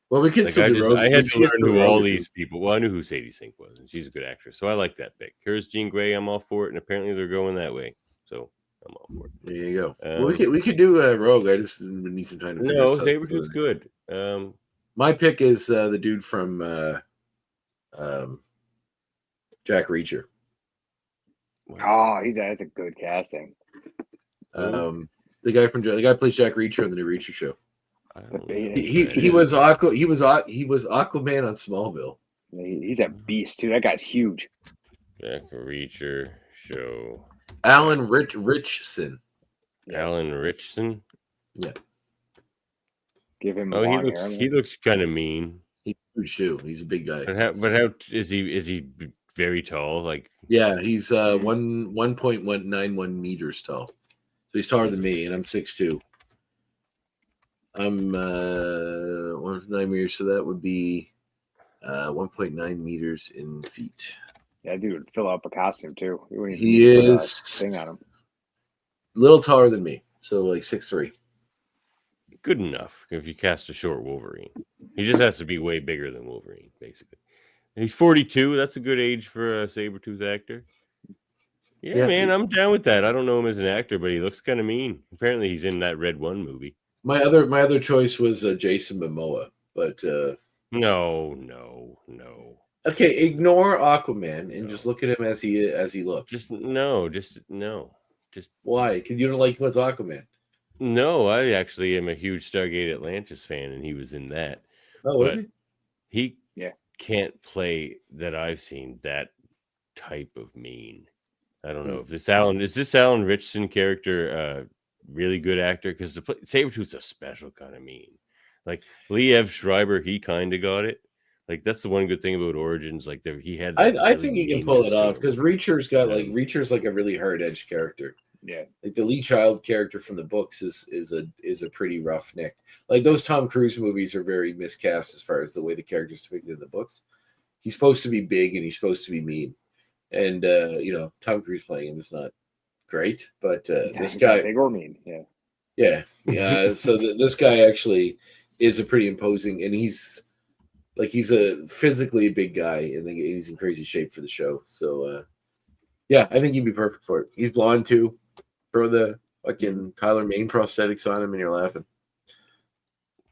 we can like still do Rogue. I had to learn who all these people. Well, I knew who Sadie Sink was, and she's a good actress, so I like that pick. Here's Jean Grey. I'm all for it, and apparently they're going that way, so I'm all for it. There you go. Well, we could do Rogue. I just need some time to. No, Sabretooth's good. My pick is the dude from Jack Reacher. Oh, that's a good casting. The guy plays Jack Reacher on the new Reacher show. He was Aquaman on Smallville. He's a beast too. That guy's huge. Jack Reacher show. Alan Richson. Alan Richson. Yeah. Give him. He looks kind of mean. He's huge too. He's a big guy. But how is he? Is he very tall? Like yeah, he's 1.191 meters tall. So he's taller than me, and I'm 6'2". I'm 1.9 meters, so that would be 1.9 meters in feet. Yeah, dude would fill up a costume too. He is thing on him. A little taller than me, so like 6'3". Good enough if you cast a short Wolverine. He just has to be way bigger than Wolverine, basically. And he's 42. That's a good age for a Sabretooth actor. Yeah, man, I'm down with that. I don't know him as an actor, but he looks kind of mean. Apparently, he's in that Red One movie. My other choice was Jason Momoa, but no. Okay, ignore Aquaman and just look at him as he looks. Just no. Why? Because you don't like what's Aquaman. No, I actually am a huge Stargate Atlantis fan, and he was in that. Oh, was he? He can't play that I've seen that type of mean. I don't know if this Alan Richson character really good actor because the Sabretooth's a special kind of mean. Like Liev Schreiber, he kind of got it. Like that's the one good thing about Origins. Like he had. I think he can pull it off because Reacher's like a really hard edged character. Yeah, like the Lee Child character from the books is a pretty roughneck. Like those Tom Cruise movies are very miscast as far as the way the character's depicted in the books. He's supposed to be big and he's supposed to be mean, and Tom Cruise playing him is not great. But this guy, big or mean, yeah. So this guy actually is a pretty imposing, and he's a physically big guy, and he's in crazy shape for the show. So I think he'd be perfect for it. He's blonde too. Throw the fucking Tyler Mane prosthetics on him, and you're laughing.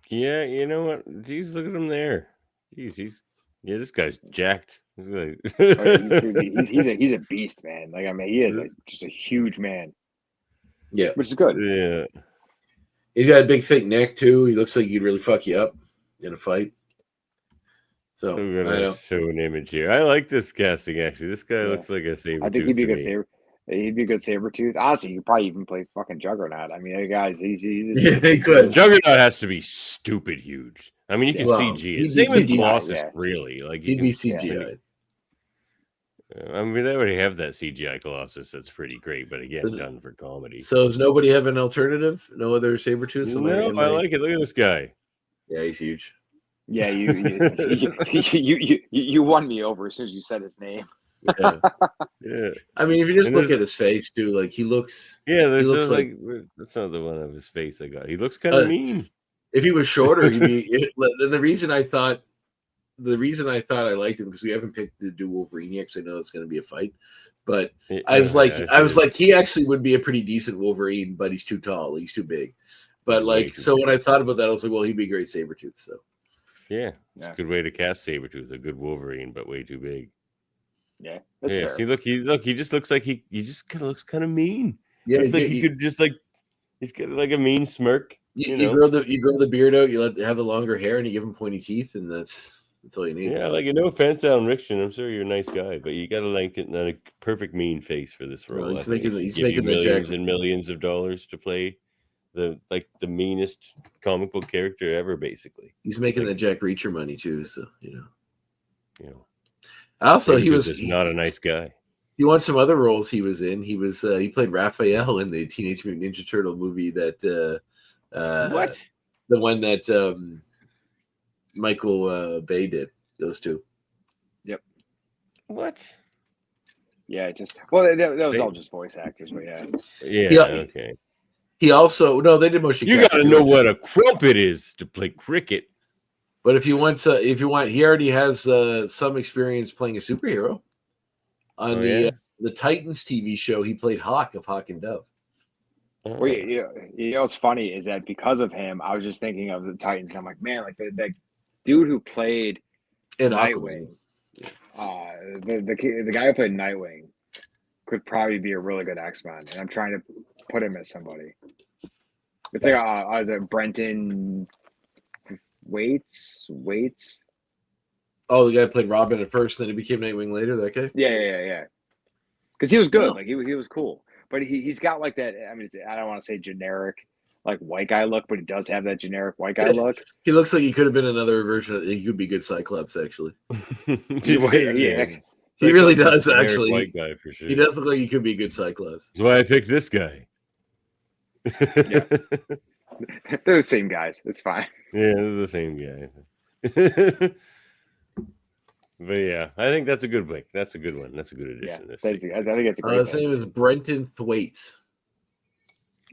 Yeah, you know what? Jeez, look at him there. Jeez, this guy's jacked. Dude, he's a beast, man. Like I mean, he is just a huge man. Yeah, which is good. Yeah, he's got a big thick neck too. He looks like he'd really fuck you up. in a fight. So I'm I gonna don't. show an image here. I like this casting actually. This guy Yeah. looks like a saber. I think he'd be a good saber. He'd be a good Sabretooth. Honestly, you could probably even play fucking Juggernaut. I mean, that guy's he's Yeah, he could. Juggernaut has to be stupid huge. I mean, you can Well, CG he'd it. Same be with CGI, Colossus, yeah. really. Like you He'd be can, CGI. I mean, they already have that CGI Colossus. That's pretty great, but again, So- done for comedy. So does nobody have an alternative? No other Sabretooth? So No, I like it. Look at this guy. Yeah, he's huge. Yeah, you won me over as soon as you said his name. Yeah. Yeah, I mean, if you just And look there's- at his face too, like he looks. yeah. There's looks just like that's not the one of his face I got. He looks kind Uh, of mean. If he was shorter, he'd be. The reason I thought I liked him because we haven't picked the do Wolverine yet, because I know it's going to be a fight. But I was like, he actually would be a pretty decent Wolverine, but he's too tall, he's too big. But Way like, too so big. when I thought about that, I was like, well, he'd be a great Sabretooth. So yeah, it's Yeah. a good way to cast Sabretooth. A good Wolverine, but way too big. Yeah, that's Yeah, fair. see, he just looks like he just kind of looks kind of mean. yeah, It's like he could just like he's got like a mean smirk. you know? grow the beard out, you have the longer hair, and you give him pointy teeth, and that's all you need. Yeah, like no offense, Alan Rickson. I'm sure you're a nice guy, but you got to like it, not a perfect mean face for this role. he's I think. making the- he's Give you making the millions Jack- and millions of dollars to play the meanest comic book character ever, basically. He's making that Jack Reacher money too, so You know, Also, he Sabretooth was is not a nice guy. You want some other roles he was in? He played Raphael in the Teenage Mutant Ninja Turtle movie that What? the one that Michael Bay did. Those two. What? Yeah, just that was all just voice actors, but yeah. Yeah. Okay. He also they did motion. You capture got to know too. what a crumpet is to play cricket. But if you want, he already has some experience playing a superhero. On the Titans TV show, he played Hawk of Hawk and Dove. Well, you know what's funny is that because of him, I was just thinking of the Titans. And I'm like, man, like that dude who played And Nightwing, the guy who played Nightwing could probably be a really good X-Men, and I'm trying to put him as somebody. It's like is it Brenton Waits? Oh, the guy who played Robin at first, then he became Nightwing later. That guy. Yeah. Because he was good, Oh. like he was cool, but he's got like that. I mean, I don't want to say generic like white guy look, but he does have that generic white guy look. He looks like he could have been another version. He could be good Cyclops, actually. Yeah. He really Cyclops does, is a generic actually. White guy for sure. He does look like he could be a good Cyclops. That's why I picked this guy. Yeah. They're the same guys. It's fine. Yeah, they're the same guy. But yeah, I think that's a good pick. That's a good one. That's a good Yeah, addition. I think it's a great. His name is Brenton Thwaites.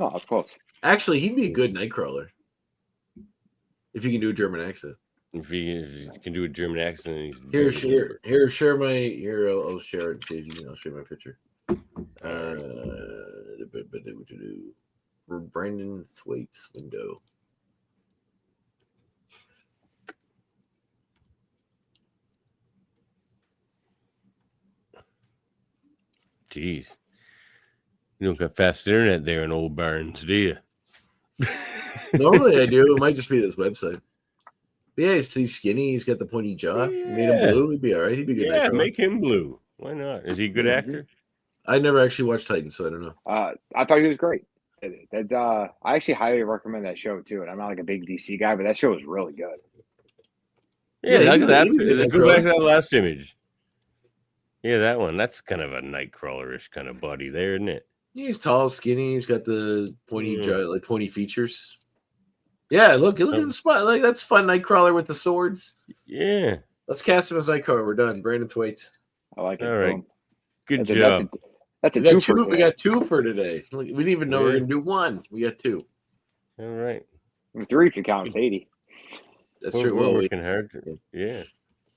Oh, that's close. Actually, he'd be a good Nightcrawler if he can do a German accent. If he can do a German accent, and he's Here, very share my. Here, I'll share it and see if you can. I'll share my picture. For Brendan Thwaites window. Jeez, you don't got fast internet there in old Barnes, do you? Normally I do. It might just be this website. But yeah, he's skinny. He's got the pointy jaw. You made him Yeah. blue. He'd be all right. He'd be good. Yeah, Nightcrawler. make him blue. Why not? Is he a good Mhm. actor? I never actually watched Titans, so I don't know. I thought he was great. I actually highly recommend that show too. And I'm not like a big DC guy, but that show was really good. Yeah, Yeah, look he'd at that. be a good Go back to Nightcrawler. that last image. Yeah, that one. That's kind of a Nightcrawlerish kind of body there, isn't it? He's tall, skinny. He's got the pointy Yeah. jaw, like pointy features. Yeah, look at the spot. Like that's fun. Nightcrawler with the swords. Yeah. Let's cast him as Nightcrawler. We're done. Brandon Thwaites. I like it. All right. Boom. Good That's a- job. That's a We got two two. for We got two for today. We didn't even know we were Yeah. gonna do one. We got two. All right. three if you count Sadie. That's We're true. Well, working hard. Yeah.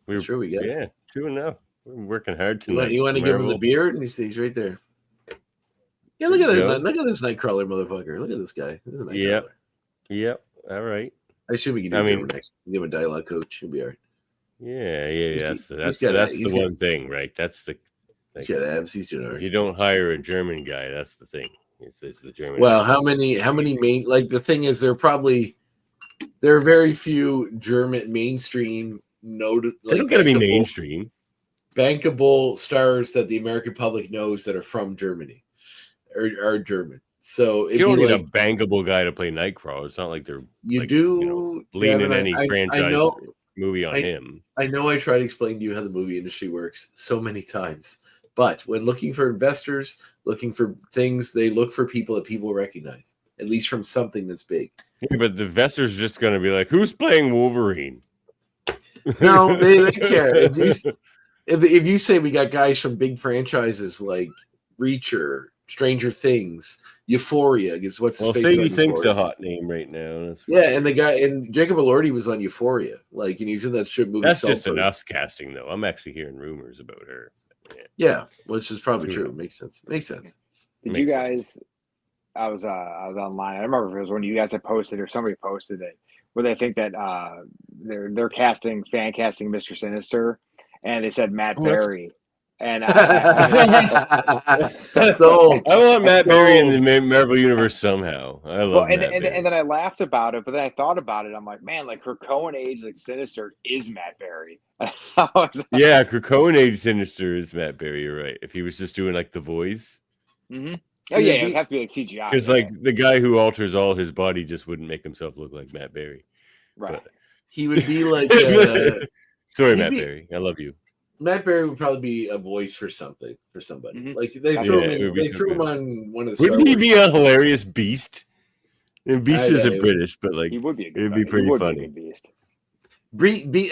that's true. We got it. Yeah, two enough. We're working hard You tonight. want to give him the Marvel. beard? And he's right there. Yeah, look at There you this. go. Look at this Nightcrawler motherfucker. Look at this guy. This is a Nightcrawler. Yep. Yep. All right. I assume we can do I him mean- next. Give him a dialogue coach. He'll be all right. Yeah. He's That's got- that's he's the got- one thing, right? That's the. He's got abs. He's doing all If right. you don't hire a German guy, that's the thing. It's the German. Well, how many main? Like the thing is, they're probably there are very few German mainstream They don't got to be mainstream. bankable stars that the American public knows that are from Germany or are German. So You don't need a bankable guy to play Nightcrawler. It's not like they're leaning any franchise movie on him. I know I try to explain to you how the movie industry works so many times, but when looking for investors, looking for things, they look for people that people recognize, at least from something that's big. Yeah, but the investors just going to be like, who's playing Wolverine? No, they care. If you say we got guys from big franchises like Reacher, Stranger Things, Euphoria, because what's his face? Sadie Sink's a hot name right now. And the guy and Jacob Elordi was on Euphoria, and he's in that shit movie. That's just an us casting, though. I'm actually hearing rumors about her. Yeah, which is probably true. Makes sense. Did you guys? I was online. I don't remember if it was when you guys had posted or somebody posted it, where they think that they're fan casting Mr. Sinister, and they said Matt Berry. And I want Matt Berry in the Marvel universe somehow. I love and then I laughed about it, but then I thought about it. I'm like, man, like Krakoan Age, like Sinister is Matt Berry. Yeah, Krakoan Age Sinister is Matt Berry. You're right. If he was just doing like the voice. Mm-hmm. Oh yeah, it would have to be like CGI. Because like the guy who alters all his body just wouldn't make himself look like Matt Berry. Right. But... He would be like. Sorry, Matt Berry. I love you. Matt Berry would probably be a voice for somebody. Mm-hmm. Like they threw him on one of the. Wouldn't he be a hilarious Beast? And Beast isn't British, but like he would be. It'd be pretty funny. Beast.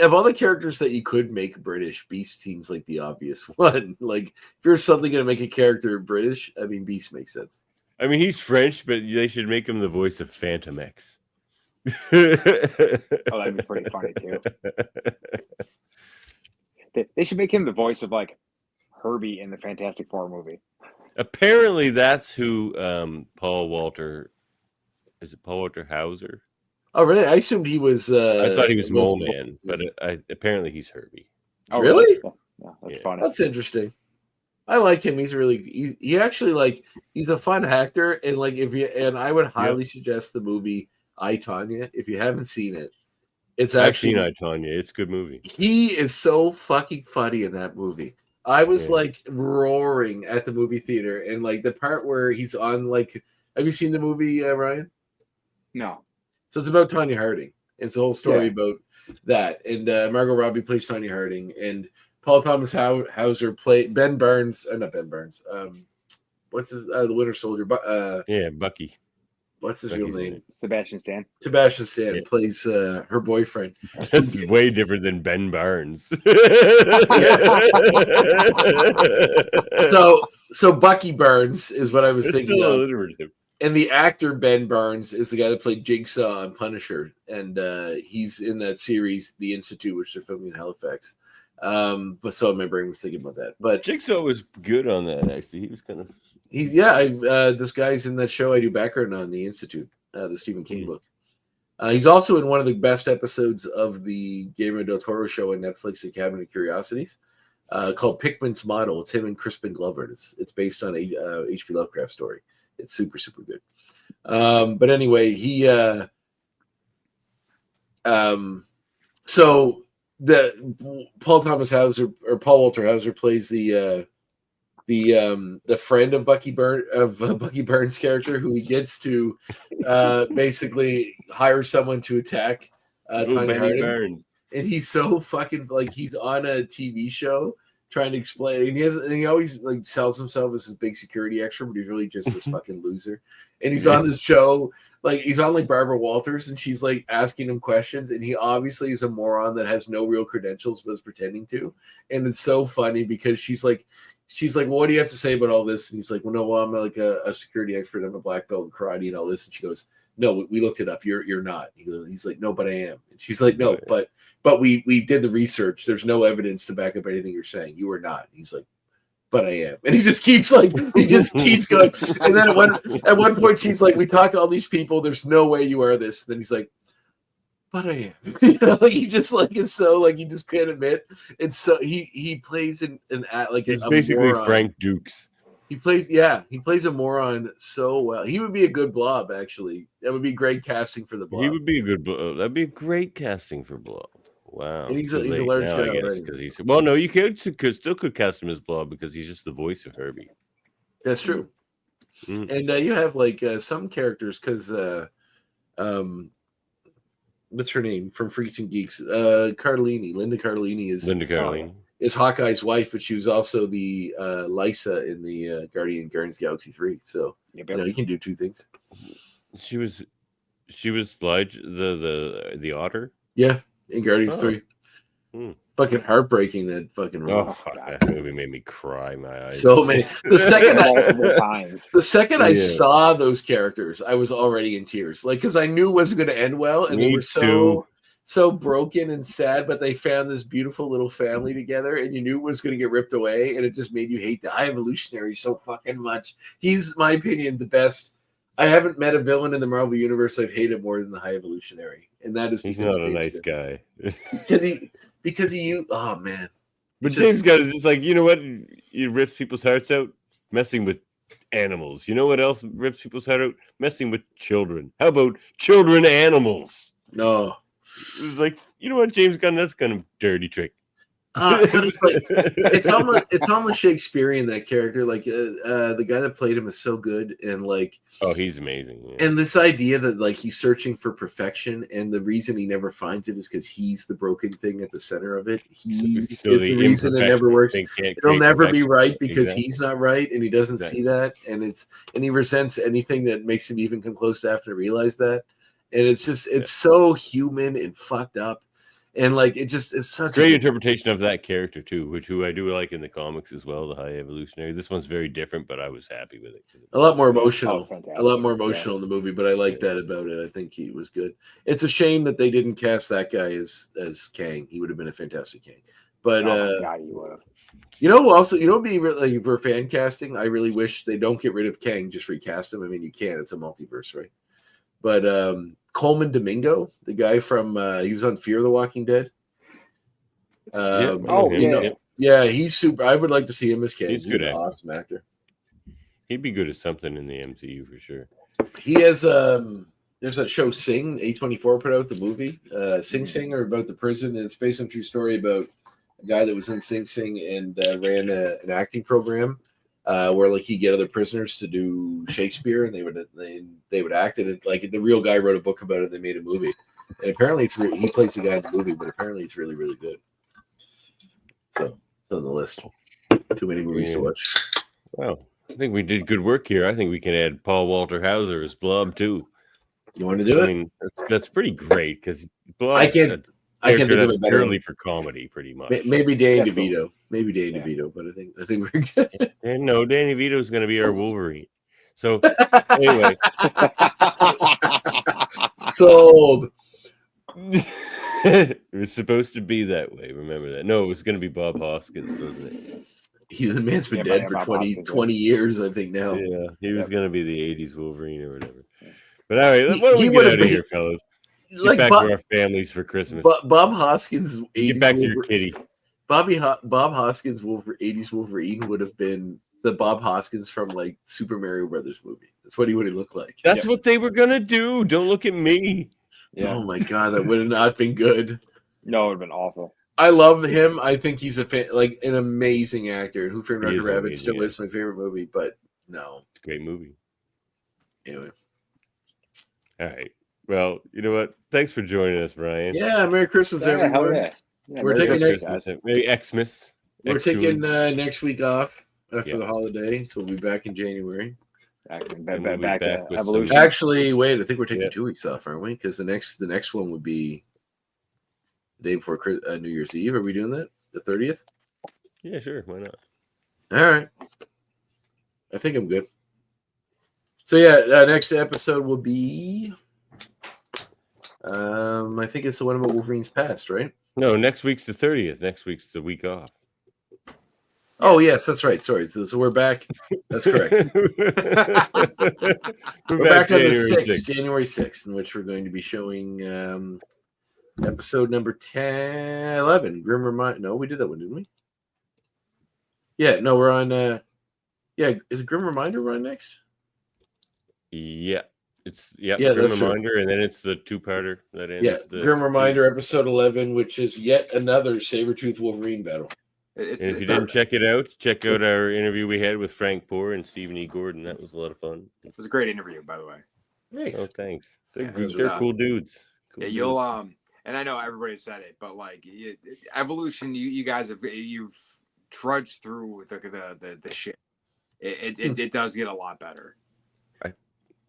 Of all the characters that you could make British, Beast seems like the obvious one. Like if you're suddenly going to make a character British, I mean, Beast makes sense. I mean, he's French, but they should make him the voice of Phantom X. Oh, that'd be pretty funny too. They should make him the voice of like Herbie in the Fantastic Four movie. Apparently, that's who Paul Walter. Is it Paul Walter Hauser? Oh, really? I assumed he was. I thought he was Mole Man, but apparently he's Herbie. Oh, really? Yeah, that's funny. That's interesting. I like him. He's he actually he's a fun actor, and I would highly suggest the movie I, Tonya. If you haven't seen it, I've seen I, Tonya. It's a good movie. He is so fucking funny in that movie. I was roaring at the movie theater, and the part where he's on have you seen the movie, Ryan? No. So it's about Tonya Harding. It's a whole story about that, and Margot Robbie plays Tonya Harding, and Paul Thomas Hauser played Ben Barnes. Not Ben Barnes. What's his the Winter Soldier? Bucky. What's his real name? Sebastian Stan. Sebastian Stan plays her boyfriend. That's way different than Ben Barnes. So Bucky Barnes is what I was thinking still of. alliterative. And the actor Ben Barnes is the guy that played Jigsaw on Punisher, and he's in that series, The Institute, which they're filming in Halifax. But so my brain was thinking about that. But Jigsaw was good on that. Actually, he was kind of. This guy's in that show I do background on, The Institute, the Stephen King book. He's also in one of the best episodes of the Guillermo del Toro show on Netflix, The Cabinet of Curiosities, called Pickman's Model. It's him and Crispin Glover. It's based on a H.P. Lovecraft story. It's super, super good. But anyway, so the Paul Thomas Hauser or Paul Walter Hauser plays the friend of Bucky Burns' character, who he gets to basically hire someone to attack Tonya Harding. Burns. And he's so fucking he's on a TV show trying to explain, and he always sells himself as this big security extra, but he's really just this fucking loser. And he's on this show, he's on Barbara Walters, and she's asking him questions, and he obviously is a moron that has no real credentials but is pretending to. And it's so funny because she's like, well, what do you have to say about all this? And he's like, well, no, I'm a security expert. I'm a black belt in karate and all this. And she goes, no, we looked it up. You're not. He's like, no, but I am. And she's like, no, but we did the research. There's no evidence to back up anything you're saying. You are not. He's like, but I am. And he just keeps going. And then at one point she's like, we talked to all these people. There's no way you are this. And then he's like, but I am. He just is so he just can't admit. And so he plays an he's basically moron. Frank Dukes. He plays a moron so well. He would be a good Blob, actually. That would be great casting for the Blob. He would be a good. That'd be great casting for Blob. Wow, And he's too a late large now, guy I guess, already. because he's. Well, no, you still could cast him as Blob because he's just the voice of Herbie. That's true. Mm. And you have like some characters because what's her name from Freaks and Geeks? Linda Cardellini is Hawkeye's wife, but she was also the Lysa in the Guardians Galaxy 3. So you can do two things. She was like the otter. Yeah, in Guardians 3. Fucking heartbreaking, that fucking role. Oh fuck, that movie made me cry my eyes. So many. The second I Yeah. saw those characters, I was already in tears. Like, because I knew it wasn't going to end well, and Me they were too. so broken and sad, but they found this beautiful little family together, and you knew it was going to get ripped away, and it just made you hate the High Evolutionary so fucking much. He's, in my opinion, the best. I haven't met a villain in the Marvel Universe I've hated more than the High Evolutionary, and that is He's because not a of nice James guy. because he oh man. But James Gunn is just like, you know what? You rips people's hearts out messing with animals. You know what else rips people's heart out? Messing with children. How about children animals? No. It was like, you know what, James Gunn? That's kind of dirty trick. But it's like it's almost Shakespearean, that character. Like the guy that played him is so good, and like he's amazing. Yeah. And this idea that like he's searching for perfection, and the reason he never finds it is because he's the broken thing at the center of it. He So is the reason it never works. It'll never be right because he's not right, and he doesn't see that, and he resents anything that makes him even come close to having to realize that. And it's just so human and fucked up. And like it's such great interpretation of that character too, who I do like in the comics as well, the High Evolutionary. This one's very different, but I was happy with it. A lot more emotional, in the movie, but I like that about it. I think he was good. It's a shame that they didn't cast that guy as Kang. He would have been a fantastic Kang. But God, he would have. Be really, like, for fan casting, I really wish they don't get rid of Kang, just recast him. I mean, you can. It's a multiverse, right? But Coleman Domingo, the guy from he was on Fear the Walking Dead. He's super. I would like to see him as Kang. He's an awesome actor. He'd be good as something in the MCU for sure. He has there's that show Sing, A24 put out the movie Sing Sing, or about the prison, and it's based on a true story about a guy that was in Sing Sing and ran an acting program where like he'd get other prisoners to do Shakespeare, and they would act, and it, like the real guy wrote a book about it. They made a movie, and apparently he plays the guy in the movie, but apparently it's really, really good. So it's on the list. Too many movies to watch. Wow, I think we did good work here. I think we can add Paul Walter Hauser as Blob too. You want to do it? I mean, that's pretty great because Blob. I can't think of it better. Purely for comedy, pretty much. Maybe Danny DeVito. DeVito, but I think we're good. And no, Danny DeVito is going to be our Wolverine. So anyway, sold. It was supposed to be that way. Remember that? No, it was going to be Bob Hoskins, wasn't it? The man's been dead for 20 years, I think now. Yeah, he was going to be the 80s Wolverine or whatever. But all right, why don't we get out of here, fellas? Get back to our families for Christmas. Bob Hoskins, get back to your kitty. Bob Hoskins 80s Wolverine would have been the Bob Hoskins from like Super Mario Brothers movie. That's what he would have looked like. That's what they were gonna do. Don't look at me. Yeah. Oh my god, that would have not been good. No, it would have been awful. I love him. I think he's an amazing actor. Who Framed Roger Rabbit still is my favorite movie, but no, it's a great movie. Anyway, all right. Well, you know what? Thanks for joining us, Ryan. Yeah, Merry Christmas, everyone. Yeah, we're taking maybe Xmas. We're taking next week off for the holiday, so we'll be back in January. Back to Evolution. Actually, wait, I think we're taking 2 weeks off, aren't we? Because the next one would be the day before New Year's Eve. Are we doing that? The 30th? Yeah, sure. Why not? All right. I think I'm good. So yeah, next episode will be. I think it's the one about Wolverine's past, right? No, next week's the 30th. Next week's the week off. Oh yes, that's right. Sorry, so we're back. That's correct. we're back on the 6th, January 6th, in which we're going to be showing episode number 11. Grim Reminder. No, we did that one, didn't we? Yeah, no, we're on. Yeah, is it Grim Reminder run next? Yeah. Yeah, Grim that's true. Reminder, and then it's the two-parter that ends. Yeah, Grim Reminder episode 11, which is yet another Sabretooth Wolverine battle. And if you didn't check it out, check out our interview we had with Frank Poor and Stephen E. Gordon. That was a lot of fun. It was a great interview, by the way. Nice. Oh, thanks. They're Yeah, cool dudes. Cool Yeah, you'll and I know everybody said it, but like evolution, you guys you've trudged through the shit. It does get a lot better.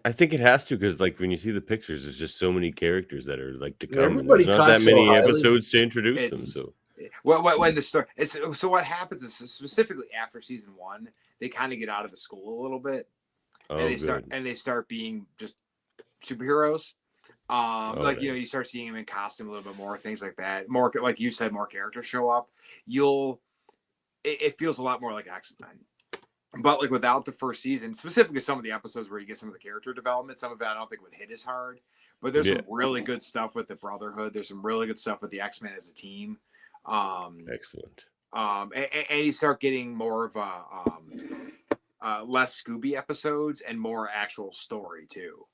I think it has to, because like when you see the pictures, there's just so many characters that are like to come. Everybody There's not that talks many so highly. episodes to introduce them. So when the story, so what happens is specifically after season 1, they kind of get out of the school a little bit, and they start being just superheroes. Like nice. You start seeing them in costume a little bit more, things like that. More like you said, more characters show up. It feels a lot more like X-Men. But like without the first season, specifically some of the episodes where you get some of the character development, some of it I don't think would hit as hard. But there's some really good stuff with the Brotherhood. There's some really good stuff with the X-Men as a team. Excellent. And you start getting more of less Scooby episodes and more actual story too.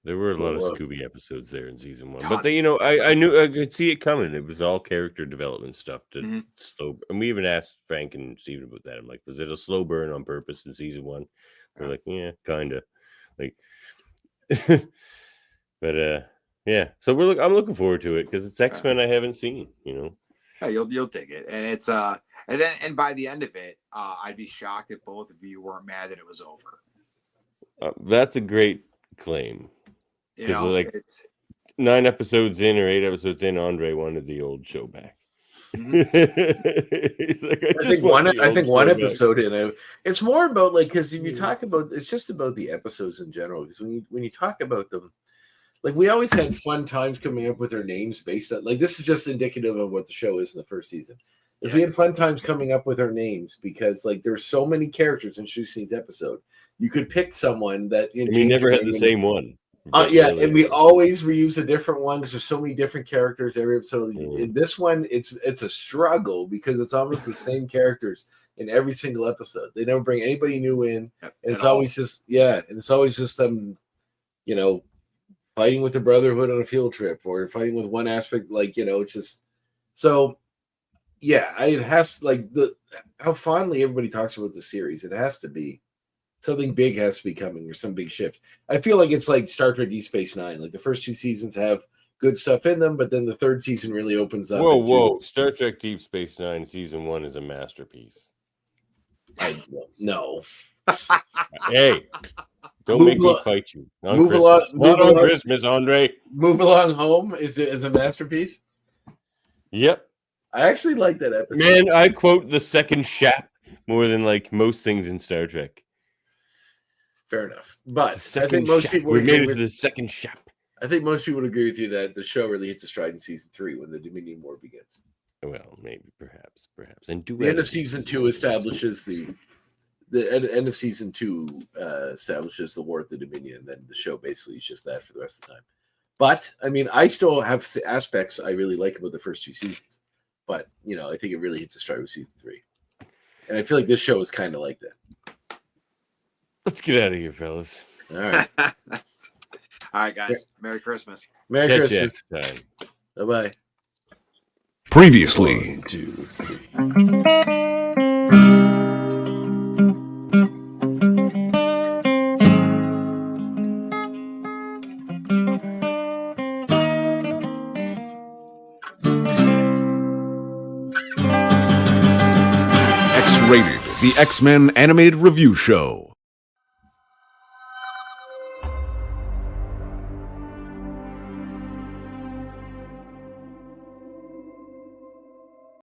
There were a lot of Scooby episodes there in season 1, but they, I knew I could see it coming. It was all character development stuff to slow. And we even asked Frank and Steven about that. I'm like, was it a slow burn on purpose in season 1? They're like, yeah, kind of. Like, but yeah. So I'm looking forward to it because it's X-Men I haven't seen. Yeah, you'll dig it, and it's and by the end of it, I'd be shocked if both of you weren't mad that it was over. That's a great claim. It's 9 episodes in or 8 episodes in, Andre wanted the old show back. He's like, I think one episode in, it's more about like, because if you talk about, it's just about the episodes in general. Because when you talk about them, like we always had fun times coming up with their names based on, like, this is just indicative of what the show is in the first season. We had fun times coming up with our names because like there's so many characters introduced in each episode. You could pick someone that we never had the same one. And we always reuse a different one because there's so many different characters every episode. In this one, it's a struggle because it's almost the same characters in every single episode. They never bring anybody new in, and it's always just them, fighting with the Brotherhood on a field trip or fighting with one aspect, like it's just so. Yeah, it has like how fondly everybody talks about the series. It has to be something big has to be coming or some big shift. I feel like it's like Star Trek Deep Space Nine. Like the first 2 seasons have good stuff in them, but then the 3rd season really opens up. Whoa! Star Trek Deep Space Nine season 1 is a masterpiece. No. Hey, don't make me fight you. Move along. Not on Christmas, Andre. Move Along Home is a masterpiece. Yep. I actually like that episode. Man, I quote the second Shap more than like most things in Star Trek. Fair enough, but I think most people we made it to the second Shap. I think most people would agree with you that the show really hits a stride in season 3 when the Dominion War begins. Well, maybe, perhaps, and the end of season 2 establishes the end of season 2 establishes the war at the Dominion, and then the show basically is just that for the rest of the time. But I mean, I still have aspects I really like about the first 2 seasons. But, I think it really hits a stride with season 3. And I feel like this show is kind of like that. Let's get out of here, fellas. All right. All right, guys. Merry Christmas. Merry Christmas. Bye-bye. Previously. 1, 2, 3. X-Rated, the X-Men Animated Review Show.